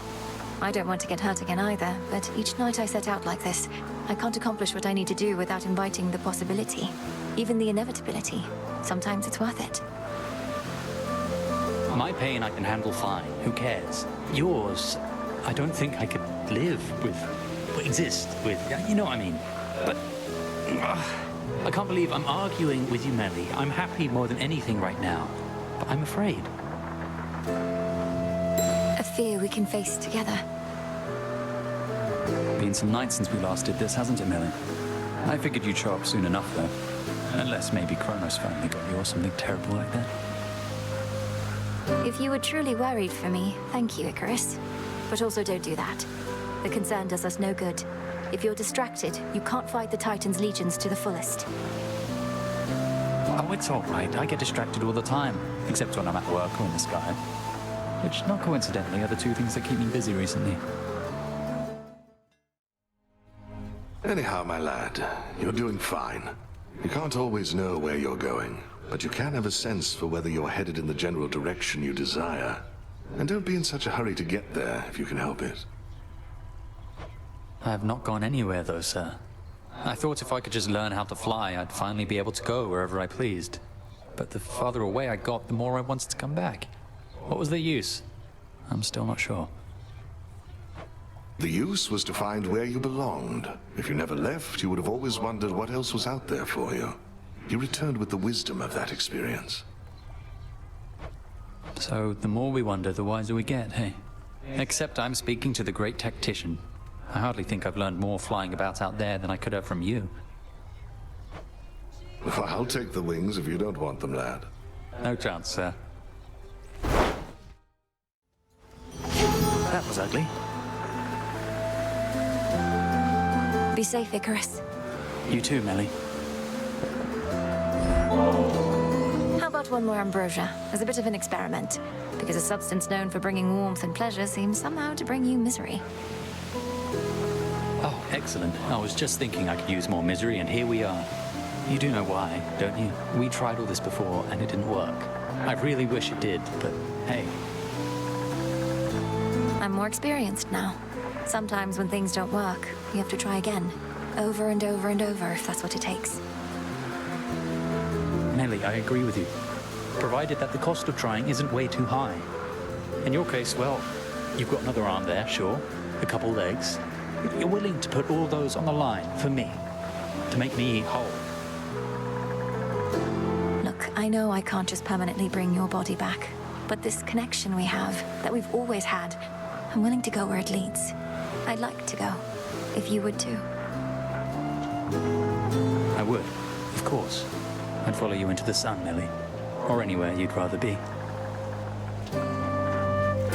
I don't want to get hurt again either, but each night I set out like this, I can't accomplish what I need to do without inviting the possibility, even the inevitability. Sometimes it's worth it. My pain I can handle fine. Who cares? Yours, I don't think I could live with, exist with, you know what I mean. But I can't believe I'm arguing with you, Melly. I'm happy more than anything right now, but I'm afraid. A fear we can face together. Been some nights since we last did this, hasn't it, Melly? I figured you'd show up soon enough, though. Unless maybe Kronos finally got you or something terrible like that. If you were truly worried for me, thank you, Icarus. But also don't do that. The concern does us no good. If you're distracted, you can't fight the Titan's legions to the fullest. Oh, it's all right. I get distracted all the time. Except when I'm at work or in the sky. Which, not coincidentally, are the two things that keep me busy recently. Anyhow, my lad, you're doing fine. You can't always know where you're going, but you can have a sense for whether you're headed in the general direction you desire. And don't be in such a hurry to get there if you can help it. I have not gone anywhere, though, sir. I thought if I could just learn how to fly, I'd finally be able to go wherever I pleased. But the farther away I got, the more I wanted to come back. What was the use? I'm still not sure. The use was to find where you belonged. If you never left, you would have always wondered what else was out there for you. You returned with the wisdom of that experience. So, the more we wonder, the wiser we get, hey? Except I'm speaking to the great tactician. I hardly think I've learned more flying about out there than I could have from you. Well, I'll take the wings if you don't want them, lad. No chance, sir. That was ugly. Be safe, Icarus. You too, Melly. How about one more ambrosia, as a bit of an experiment? Because a substance known for bringing warmth and pleasure seems somehow to bring you misery. Oh, excellent. I was just thinking I could use more misery, and here we are. You do know why, don't you? We tried all this before, and it didn't work. I really wish it did, but hey. I'm more experienced now. Sometimes when things don't work, you have to try again. Over and over and over, if that's what it takes. Nellie, I agree with you. Provided that the cost of trying isn't way too high. In your case, well, you've got another arm there, sure. A couple legs. You're willing to put all those on the line for me. To make me whole. Look, I know I can't just permanently bring your body back. But this connection we have, that we've always had, I'm willing to go where it leads. I'd like to go, if you would too. I would, of course. I'd follow you into the sun, Nellie. Or anywhere you'd rather be.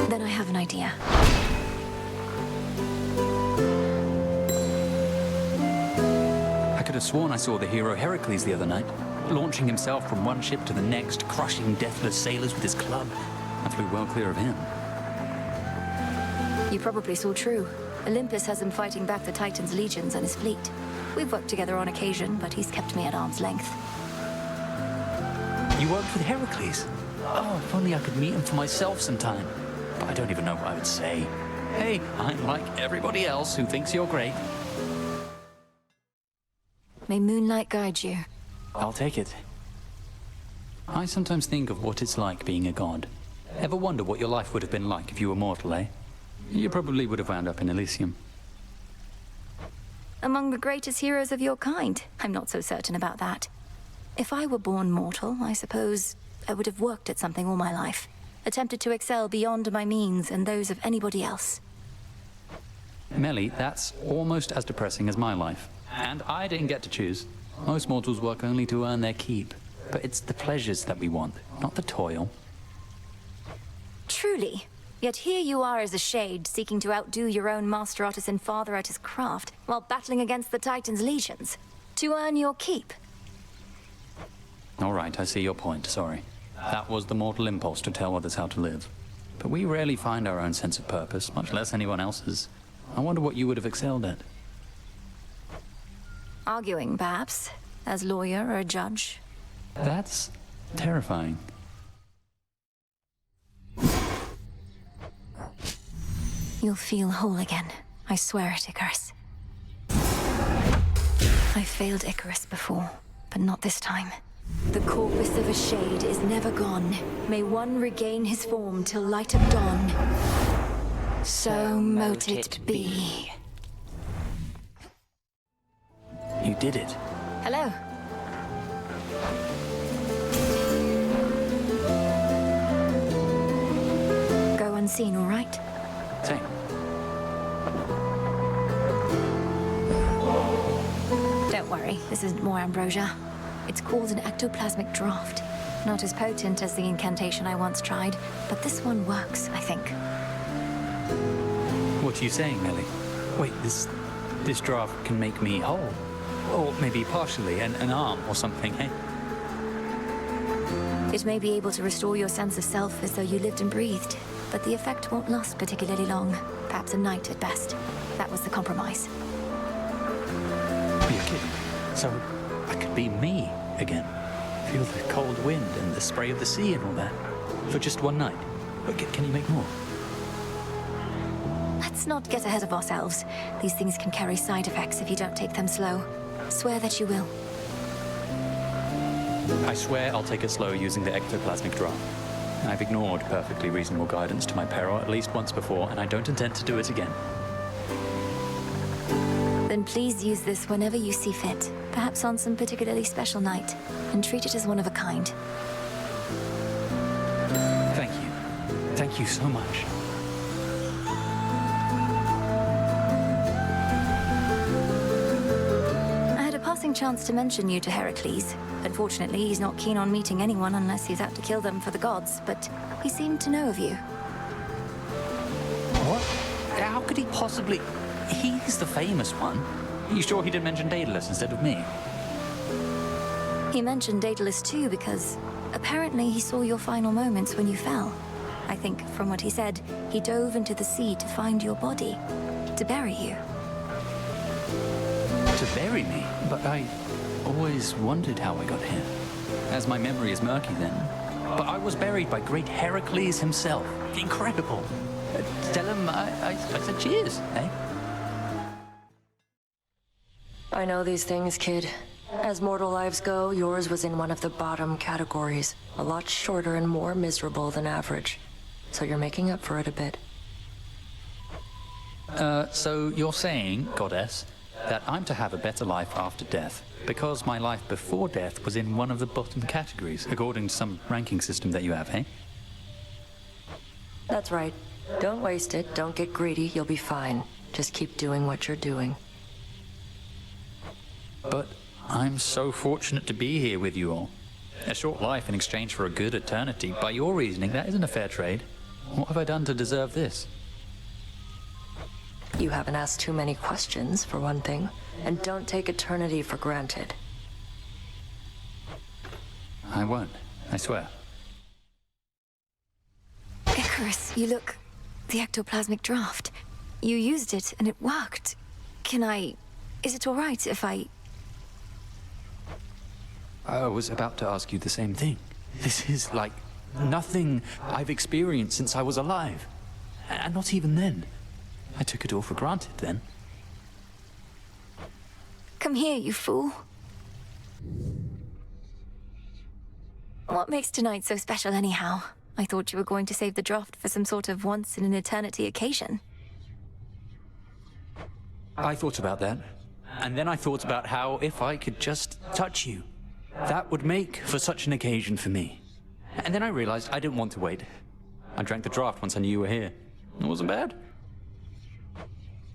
Then I have an idea. I could have sworn I saw the hero Heracles the other night, launching himself from one ship to the next, crushing deathless sailors with his club. I flew well clear of him. You probably saw true. Olympus has him fighting back the Titan's legions and his fleet. We've worked together on occasion, but he's kept me at arm's length. You worked with Heracles? Oh, if only I could meet him for myself sometime. But I don't even know what I would say. Hey, I'm like everybody else who thinks you're great. May moonlight guide you. I'll take it. I sometimes think of what it's like being a god. Ever wonder what your life would have been like if you were mortal, eh? You probably would have wound up in Elysium. Among the greatest heroes of your kind. I'm not so certain about that. If I were born mortal, I suppose I would have worked at something all my life. Attempted to excel beyond my means and those of anybody else. Melly, that's almost as depressing as my life. And I didn't get to choose. Most mortals work only to earn their keep. But it's the pleasures that we want, not the toil. Truly. Yet here you are as a shade, seeking to outdo your own master artisan father at his craft, while battling against the Titan's legions. To earn your keep. All right, I see your point, sorry. That was the mortal impulse to tell others how to live. But we rarely find our own sense of purpose, much less anyone else's. I wonder what you would have excelled at. Arguing, perhaps, as lawyer or a judge. That's terrifying. You'll feel whole again. I swear it, Icarus. I failed Icarus before, but not this time. The corpus of a shade is never gone. May one regain his form till light of dawn. So mote it be. You did it. Hello. Go unseen, all right? Same. Don't worry, this isn't more ambrosia. It's called an ectoplasmic draft. Not as potent as the incantation I once tried, but this one works, I think. What are you saying, Melly? Wait, this draft can make me whole? Or maybe partially, an arm or something, eh? It may be able to restore your sense of self as though you lived and breathed, but the effect won't last particularly long. Perhaps a night at best. That was the compromise. You're kidding. So I could be me again. Feel the cold wind and the spray of the sea and all that. For just one night. But can you make more? Let's not get ahead of ourselves. These things can carry side effects if you don't take them slow. Swear that you will. I swear I'll take it slow using the ectoplasmic draft. I've ignored perfectly reasonable guidance to my peril at least once before, and I don't intend to do it again. Then please use this whenever you see fit. Perhaps on some particularly special night. And treat it as one of a kind. Thank you. Thank you so much. I had a passing chance to mention you to Heracles. Unfortunately, he's not keen on meeting anyone unless he's out to kill them for the gods, but he seemed to know of you. What? How could he possibly... He's the famous one. You sure he didn't mention Daedalus instead of me? He mentioned Daedalus too because apparently he saw your final moments when you fell. I think, from what he said, he dove into the sea to find your body, to bury you. To bury me? But I always wondered how I got here. As my memory is murky then. But I was buried by great Heracles himself. Incredible. Tell him I said cheers, eh? I know these things, kid. As mortal lives go, yours was in one of the bottom categories. A lot shorter and more miserable than average. So you're making up for it a bit. So you're saying, Goddess, that I'm to have a better life after death because my life before death was in one of the bottom categories, according to some ranking system that you have, eh? That's right. Don't waste it, don't get greedy, you'll be fine. Just keep doing what you're doing. But I'm so fortunate to be here with you all. A short life in exchange for a good eternity. By your reasoning, that isn't a fair trade. What have I done to deserve this? You haven't asked too many questions, for one thing. And don't take eternity for granted. I won't, I swear. Icarus, you look... the ectoplasmic draft. You used it and it worked. Can I... is it all right if I... I was about to ask you the same thing. This is like nothing I've experienced since I was alive. And not even then. I took it all for granted then. Come here, you fool. What makes tonight so special anyhow? I thought you were going to save the draft for some sort of once-in-an-eternity occasion. I thought about that. And then I thought about how if I could just touch you, that would make for such an occasion for me. And then I realized I didn't want to wait. I drank the draft once I knew you were here. It wasn't bad.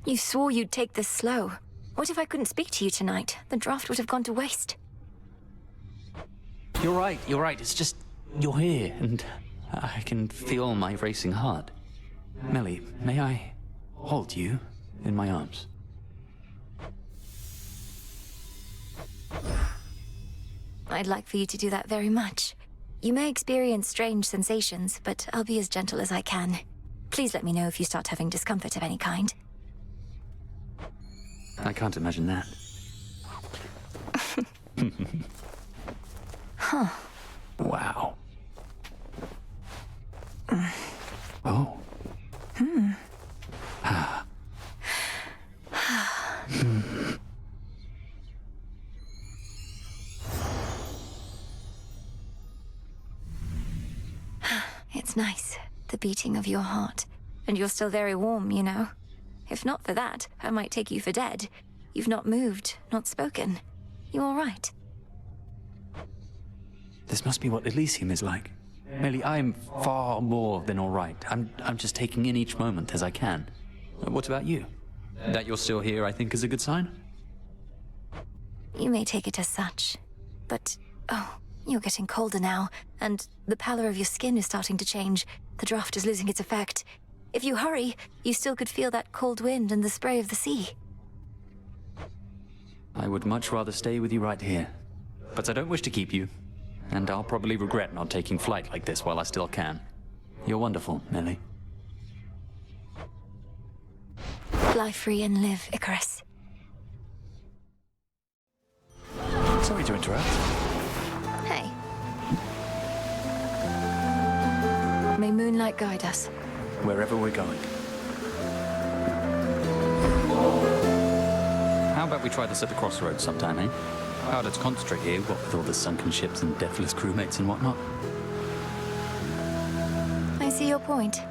You swore you'd take this slow. What if I couldn't speak to you tonight? The draft would have gone to waste. You're right. It's just, you're here, and I can feel my racing heart. Melly, may I hold you in my arms? I'd like for you to do that very much. You may experience strange sensations, but I'll be as gentle as I can. Please let me know if you start having discomfort of any kind. I can't imagine that. Huh. Wow. Oh. It's nice, the beating of your heart. And you're still very warm, you know. If not for that, I might take you for dead. You've not moved, not spoken. You all right? This must be what Elysium is like. Melly, I'm far more than all right. I'm just taking in each moment as I can. What about you? That you're still here, I think, is a good sign? You may take it as such. But, oh, you're getting colder now, and the pallor of your skin is starting to change. The draft is losing its effect. If you hurry, you still could feel that cold wind and the spray of the sea. I would much rather stay with you right here. But I don't wish to keep you. And I'll probably regret not taking flight like this while I still can. You're wonderful, Melly. Fly free and live, Icarus. Sorry to interrupt. Hey. May moonlight guide us. Wherever we're going. How about we try this at the crossroads sometime, eh? Harder to concentrate here, what with all the sunken ships and deathless crewmates and whatnot. I see your point.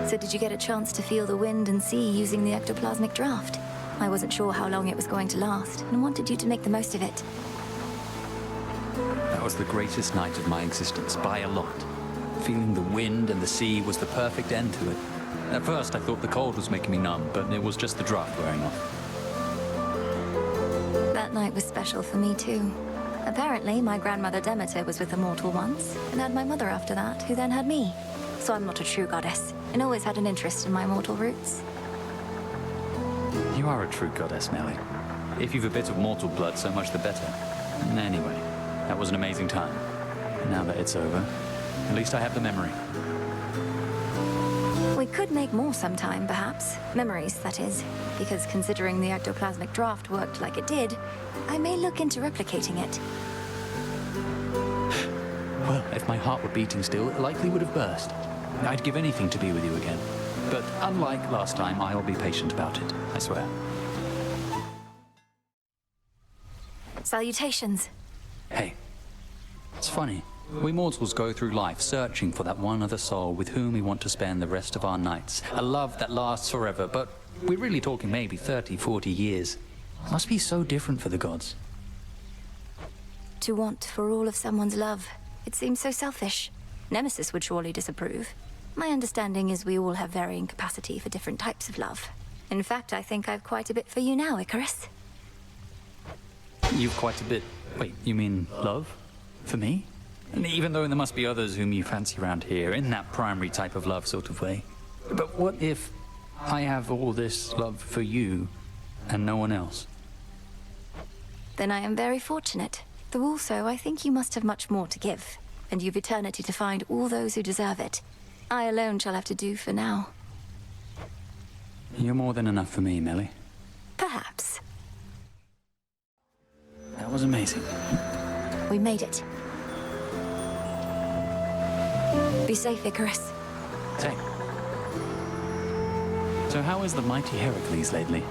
So did you get a chance to feel the wind and sea using the ectoplasmic draft? I wasn't sure how long it was going to last, and wanted you to make the most of it. That was the greatest night of my existence, by a lot. Feeling the wind and the sea was the perfect end to it. At first, I thought the cold was making me numb, but it was just the draft wearing off. That night was special for me, too. Apparently, my grandmother Demeter was with a mortal once, and had my mother after that, who then had me. So I'm not a true goddess, and always had an interest in my mortal roots. You are a true goddess, Melly. If you've a bit of mortal blood, so much the better. Anyway, that was an amazing time. And now that it's over, at least I have the memory. We could make more sometime, perhaps. Memories, that is. Because considering the ectoplasmic draft worked like it did, I may look into replicating it. Well, if my heart were beating still, it likely would have burst. I'd give anything to be with you again. But unlike last time, I'll be patient about it, I swear. Salutations. Hey, it's funny. We mortals go through life searching for that one other soul with whom we want to spend the rest of our nights. A love that lasts forever, but we're really talking maybe 30, 40 years. Must be so different for the gods. To want for all of someone's love, it seems so selfish. Nemesis would surely disapprove. My understanding is we all have varying capacity for different types of love. In fact, I think I've quite a bit for you now, Icarus. You've quite a bit... Wait, you mean love? For me? And even though there must be others whom you fancy around here, in that primary type of love sort of way. But what if I have all this love for you and no one else? Then I am very fortunate. Though also, I think you must have much more to give, and you've eternity to find all those who deserve it. I alone shall have to do for now. You're more than enough for me, Melly. Perhaps. That was amazing. We made it. Be safe, Icarus. Say. So how is the mighty Heracles lately?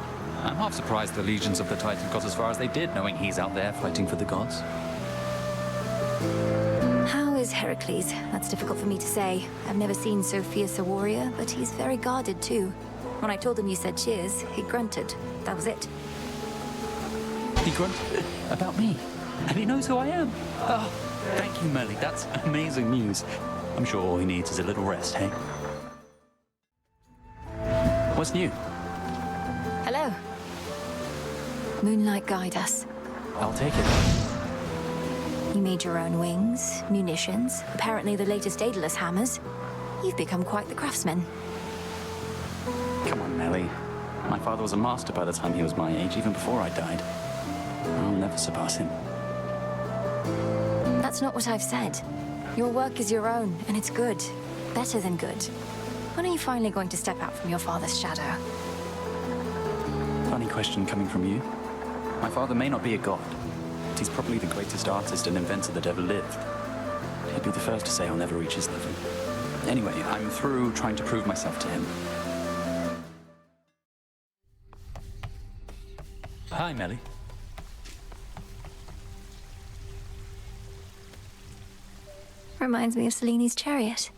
I'm half surprised the legions of the Titan got as far as they did, knowing he's out there fighting for the gods. How is Heracles? That's difficult for me to say. I've never seen so fierce a warrior, but he's very guarded too. When I told him you said cheers, he grunted. That was it. He grunted about me, and he knows who I am. Oh, thank you, Melly. That's amazing news. I'm sure all he needs is a little rest, hey? What's new? Hello. Moonlight, guide us. I'll take it. You made your own wings, munitions, apparently the latest Daedalus hammers. You've become quite the craftsman. Come on, Melly. My father was a master by the time he was my age, even before I died. I'll never surpass him. That's not what I've said. Your work is your own, and it's good. Better than good. When are you finally going to step out from your father's shadow? Funny question coming from you. My father may not be a god, but he's probably the greatest artist and inventor that ever lived. He'd be the first to say I'll never reach his level. Anyway, I'm through trying to prove myself to him. Hi, Melly. Reminds me of Selene's chariot.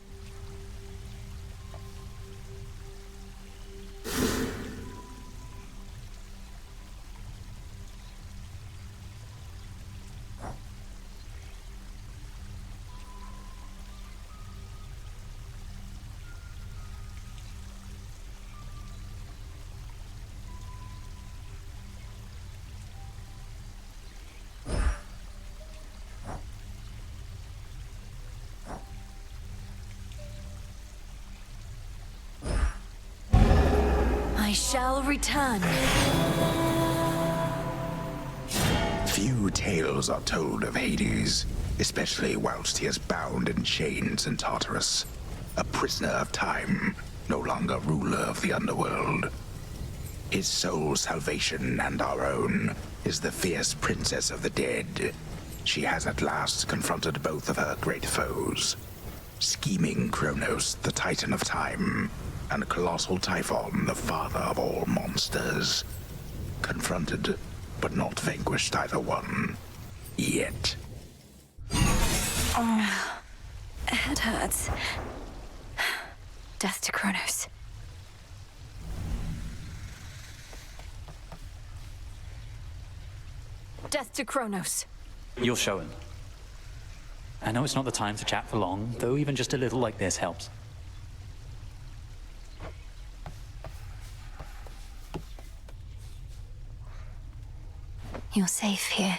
I shall return. Few tales are told of Hades, especially whilst he is bound in chains in Tartarus, a prisoner of time, no longer ruler of the underworld. His sole salvation and our own is the fierce princess of the dead. She has at last confronted both of her great foes, scheming Kronos, the Titan of Time, and colossal Typhon, the father of all monsters. Confronted, but not vanquished either one. Yet. Head hurts. Death to Kronos. Death to Kronos. You'll show him. I know it's not the time to chat for long, though even just a little like this helps. You're safe here.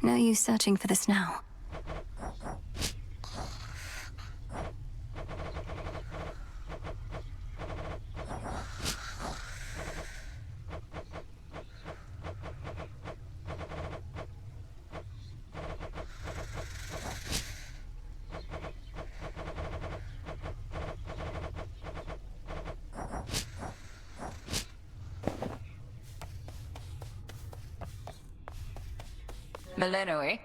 No use searching for this now. Millenoi.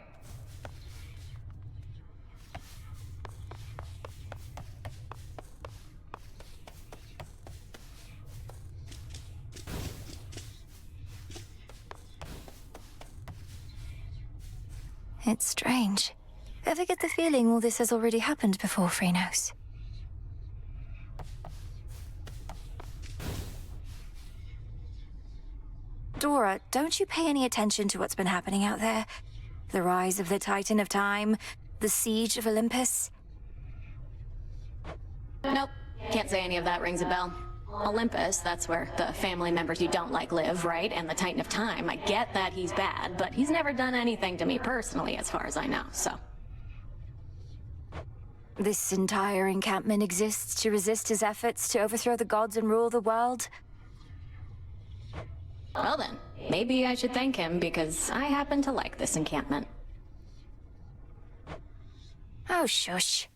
It's strange. Ever get the feeling all this has already happened before, Phrenos? Dora, don't you pay any attention to what's been happening out there? The rise of the Titan of Time, the siege of Olympus? Nope. Can't say any of that rings a bell. Olympus, that's where the family members you don't like live, right? And the Titan of Time, I get that he's bad, but he's never done anything to me personally, as far as I know, so. This entire encampment exists to resist his efforts to overthrow the gods and rule the world? Well then, maybe I should thank him because I happen to like this encampment. Oh, shush.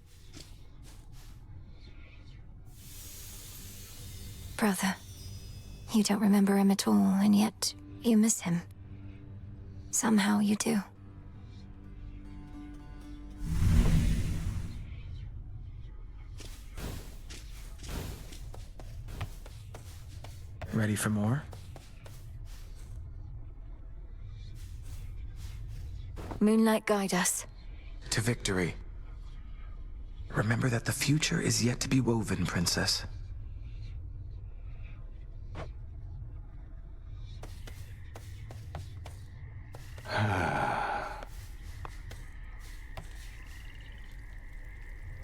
Brother, you don't remember him at all, and yet you miss him. Somehow you do. Ready for more? Moonlight, guide us. To victory. Remember that the future is yet to be woven, Princess.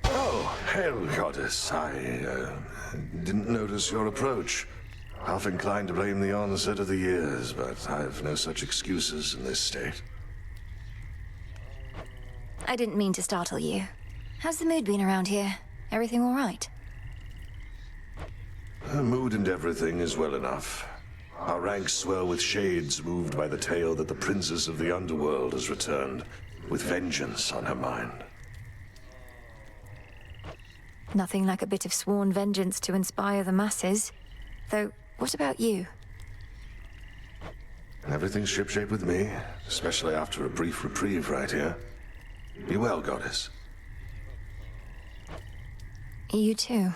Oh, hail, Goddess. I didn't notice your approach. Half inclined to blame the onset of the years, but I've no such excuses in this state. I didn't mean to startle you. How's the mood been around here? Everything all right? Her mood and everything is well enough. Our ranks swell with shades moved by the tale that the princess of the underworld has returned, with vengeance on her mind. Nothing like a bit of sworn vengeance to inspire the masses. Though, what about you? Everything's shipshape with me, especially after a brief reprieve right here. Be well, Goddess. You too.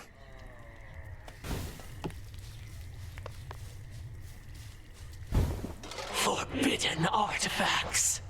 Forbidden artifacts.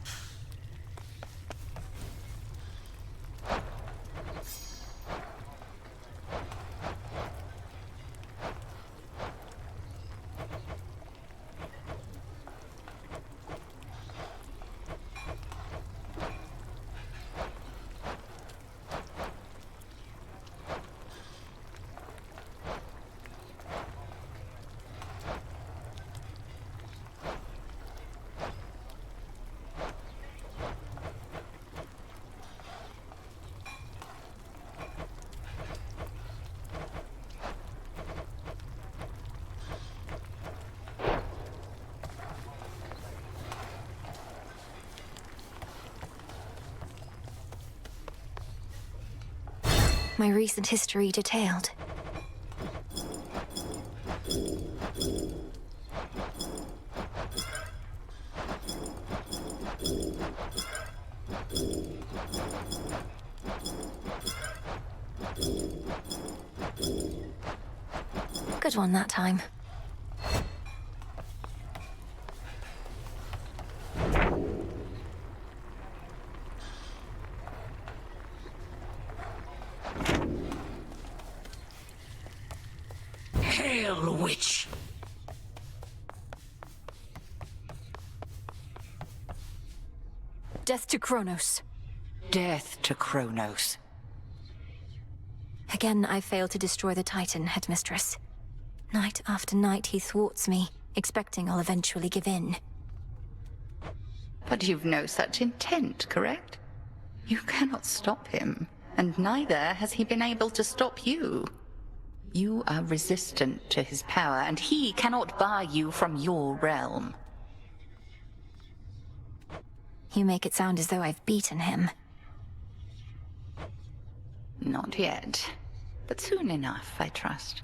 My recent history detailed. Good one that time. Hail, witch! Death to Kronos. Death to Kronos. Again, I failed to destroy the Titan, Headmistress. Night after night, he thwarts me, expecting I'll eventually give in. But you've no such intent, correct? You cannot stop him, and neither has he been able to stop you. You are resistant to his power, and he cannot bar you from your realm. You make it sound as though I've beaten him. Not yet, but soon enough, I trust.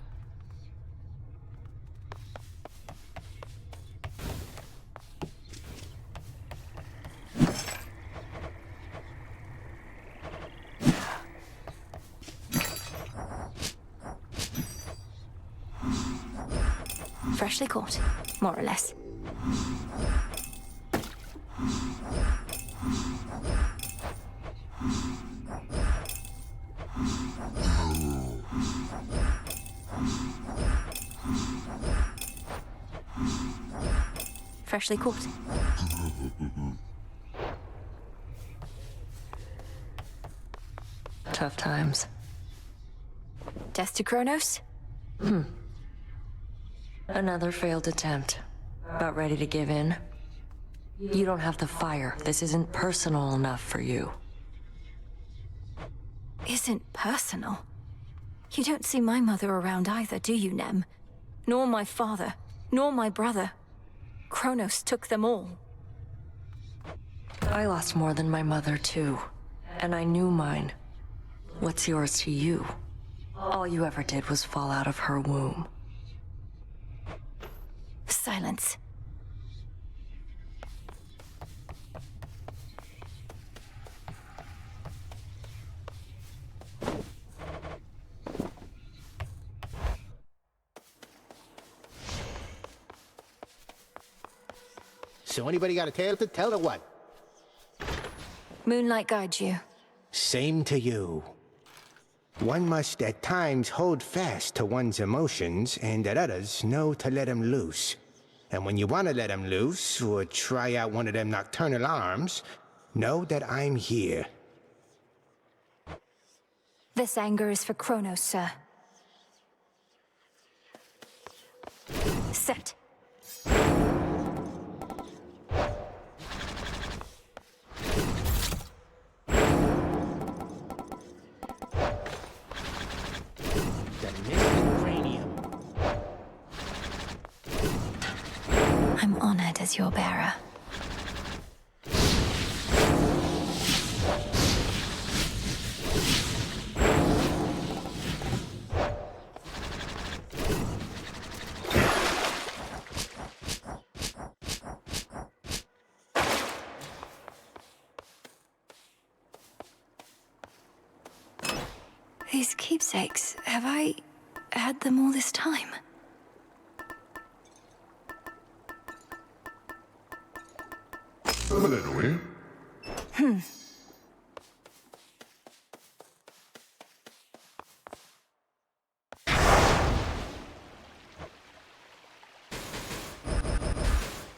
Freshly caught, more or less. Freshly caught. Tough times. Death to Kronos? Another failed attempt. About ready to give in? You don't have the fire. This isn't personal enough for you. Isn't personal? You don't see my mother around either, do you, Nem? Nor my father, nor my brother. Kronos took them all. I lost more than my mother, too. And I knew mine. What's yours to you? All you ever did was fall out of her womb. Silence. So anybody got a tale to tell or what? Moonlight guides you. Same to you. One must at times hold fast to one's emotions, and at others know to let them loose. And when you want to let them loose, or try out one of them nocturnal arms, know that I'm here. This anger is for Kronos, sir. Set. I'm honored as your bearer. These keepsakes, have I had them all this time?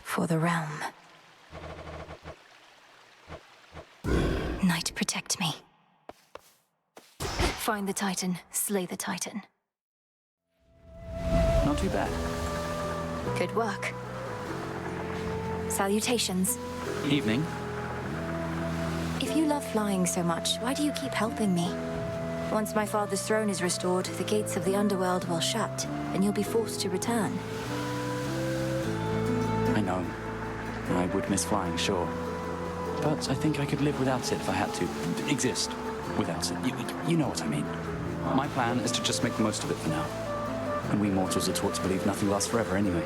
For the realm. Night, protect me. Find the Titan, slay the Titan. Not too bad. Good work. Salutations. Evening. If you love flying so much, why do you keep helping me? Once my father's throne is restored, the gates of the underworld will shut, and you'll be forced to return. I know. I would miss flying, sure. But I think I could live without it if I had to. Exist without it. You know what I mean. My plan is to just make the most of it for now. And we mortals are taught to believe nothing lasts forever anyway.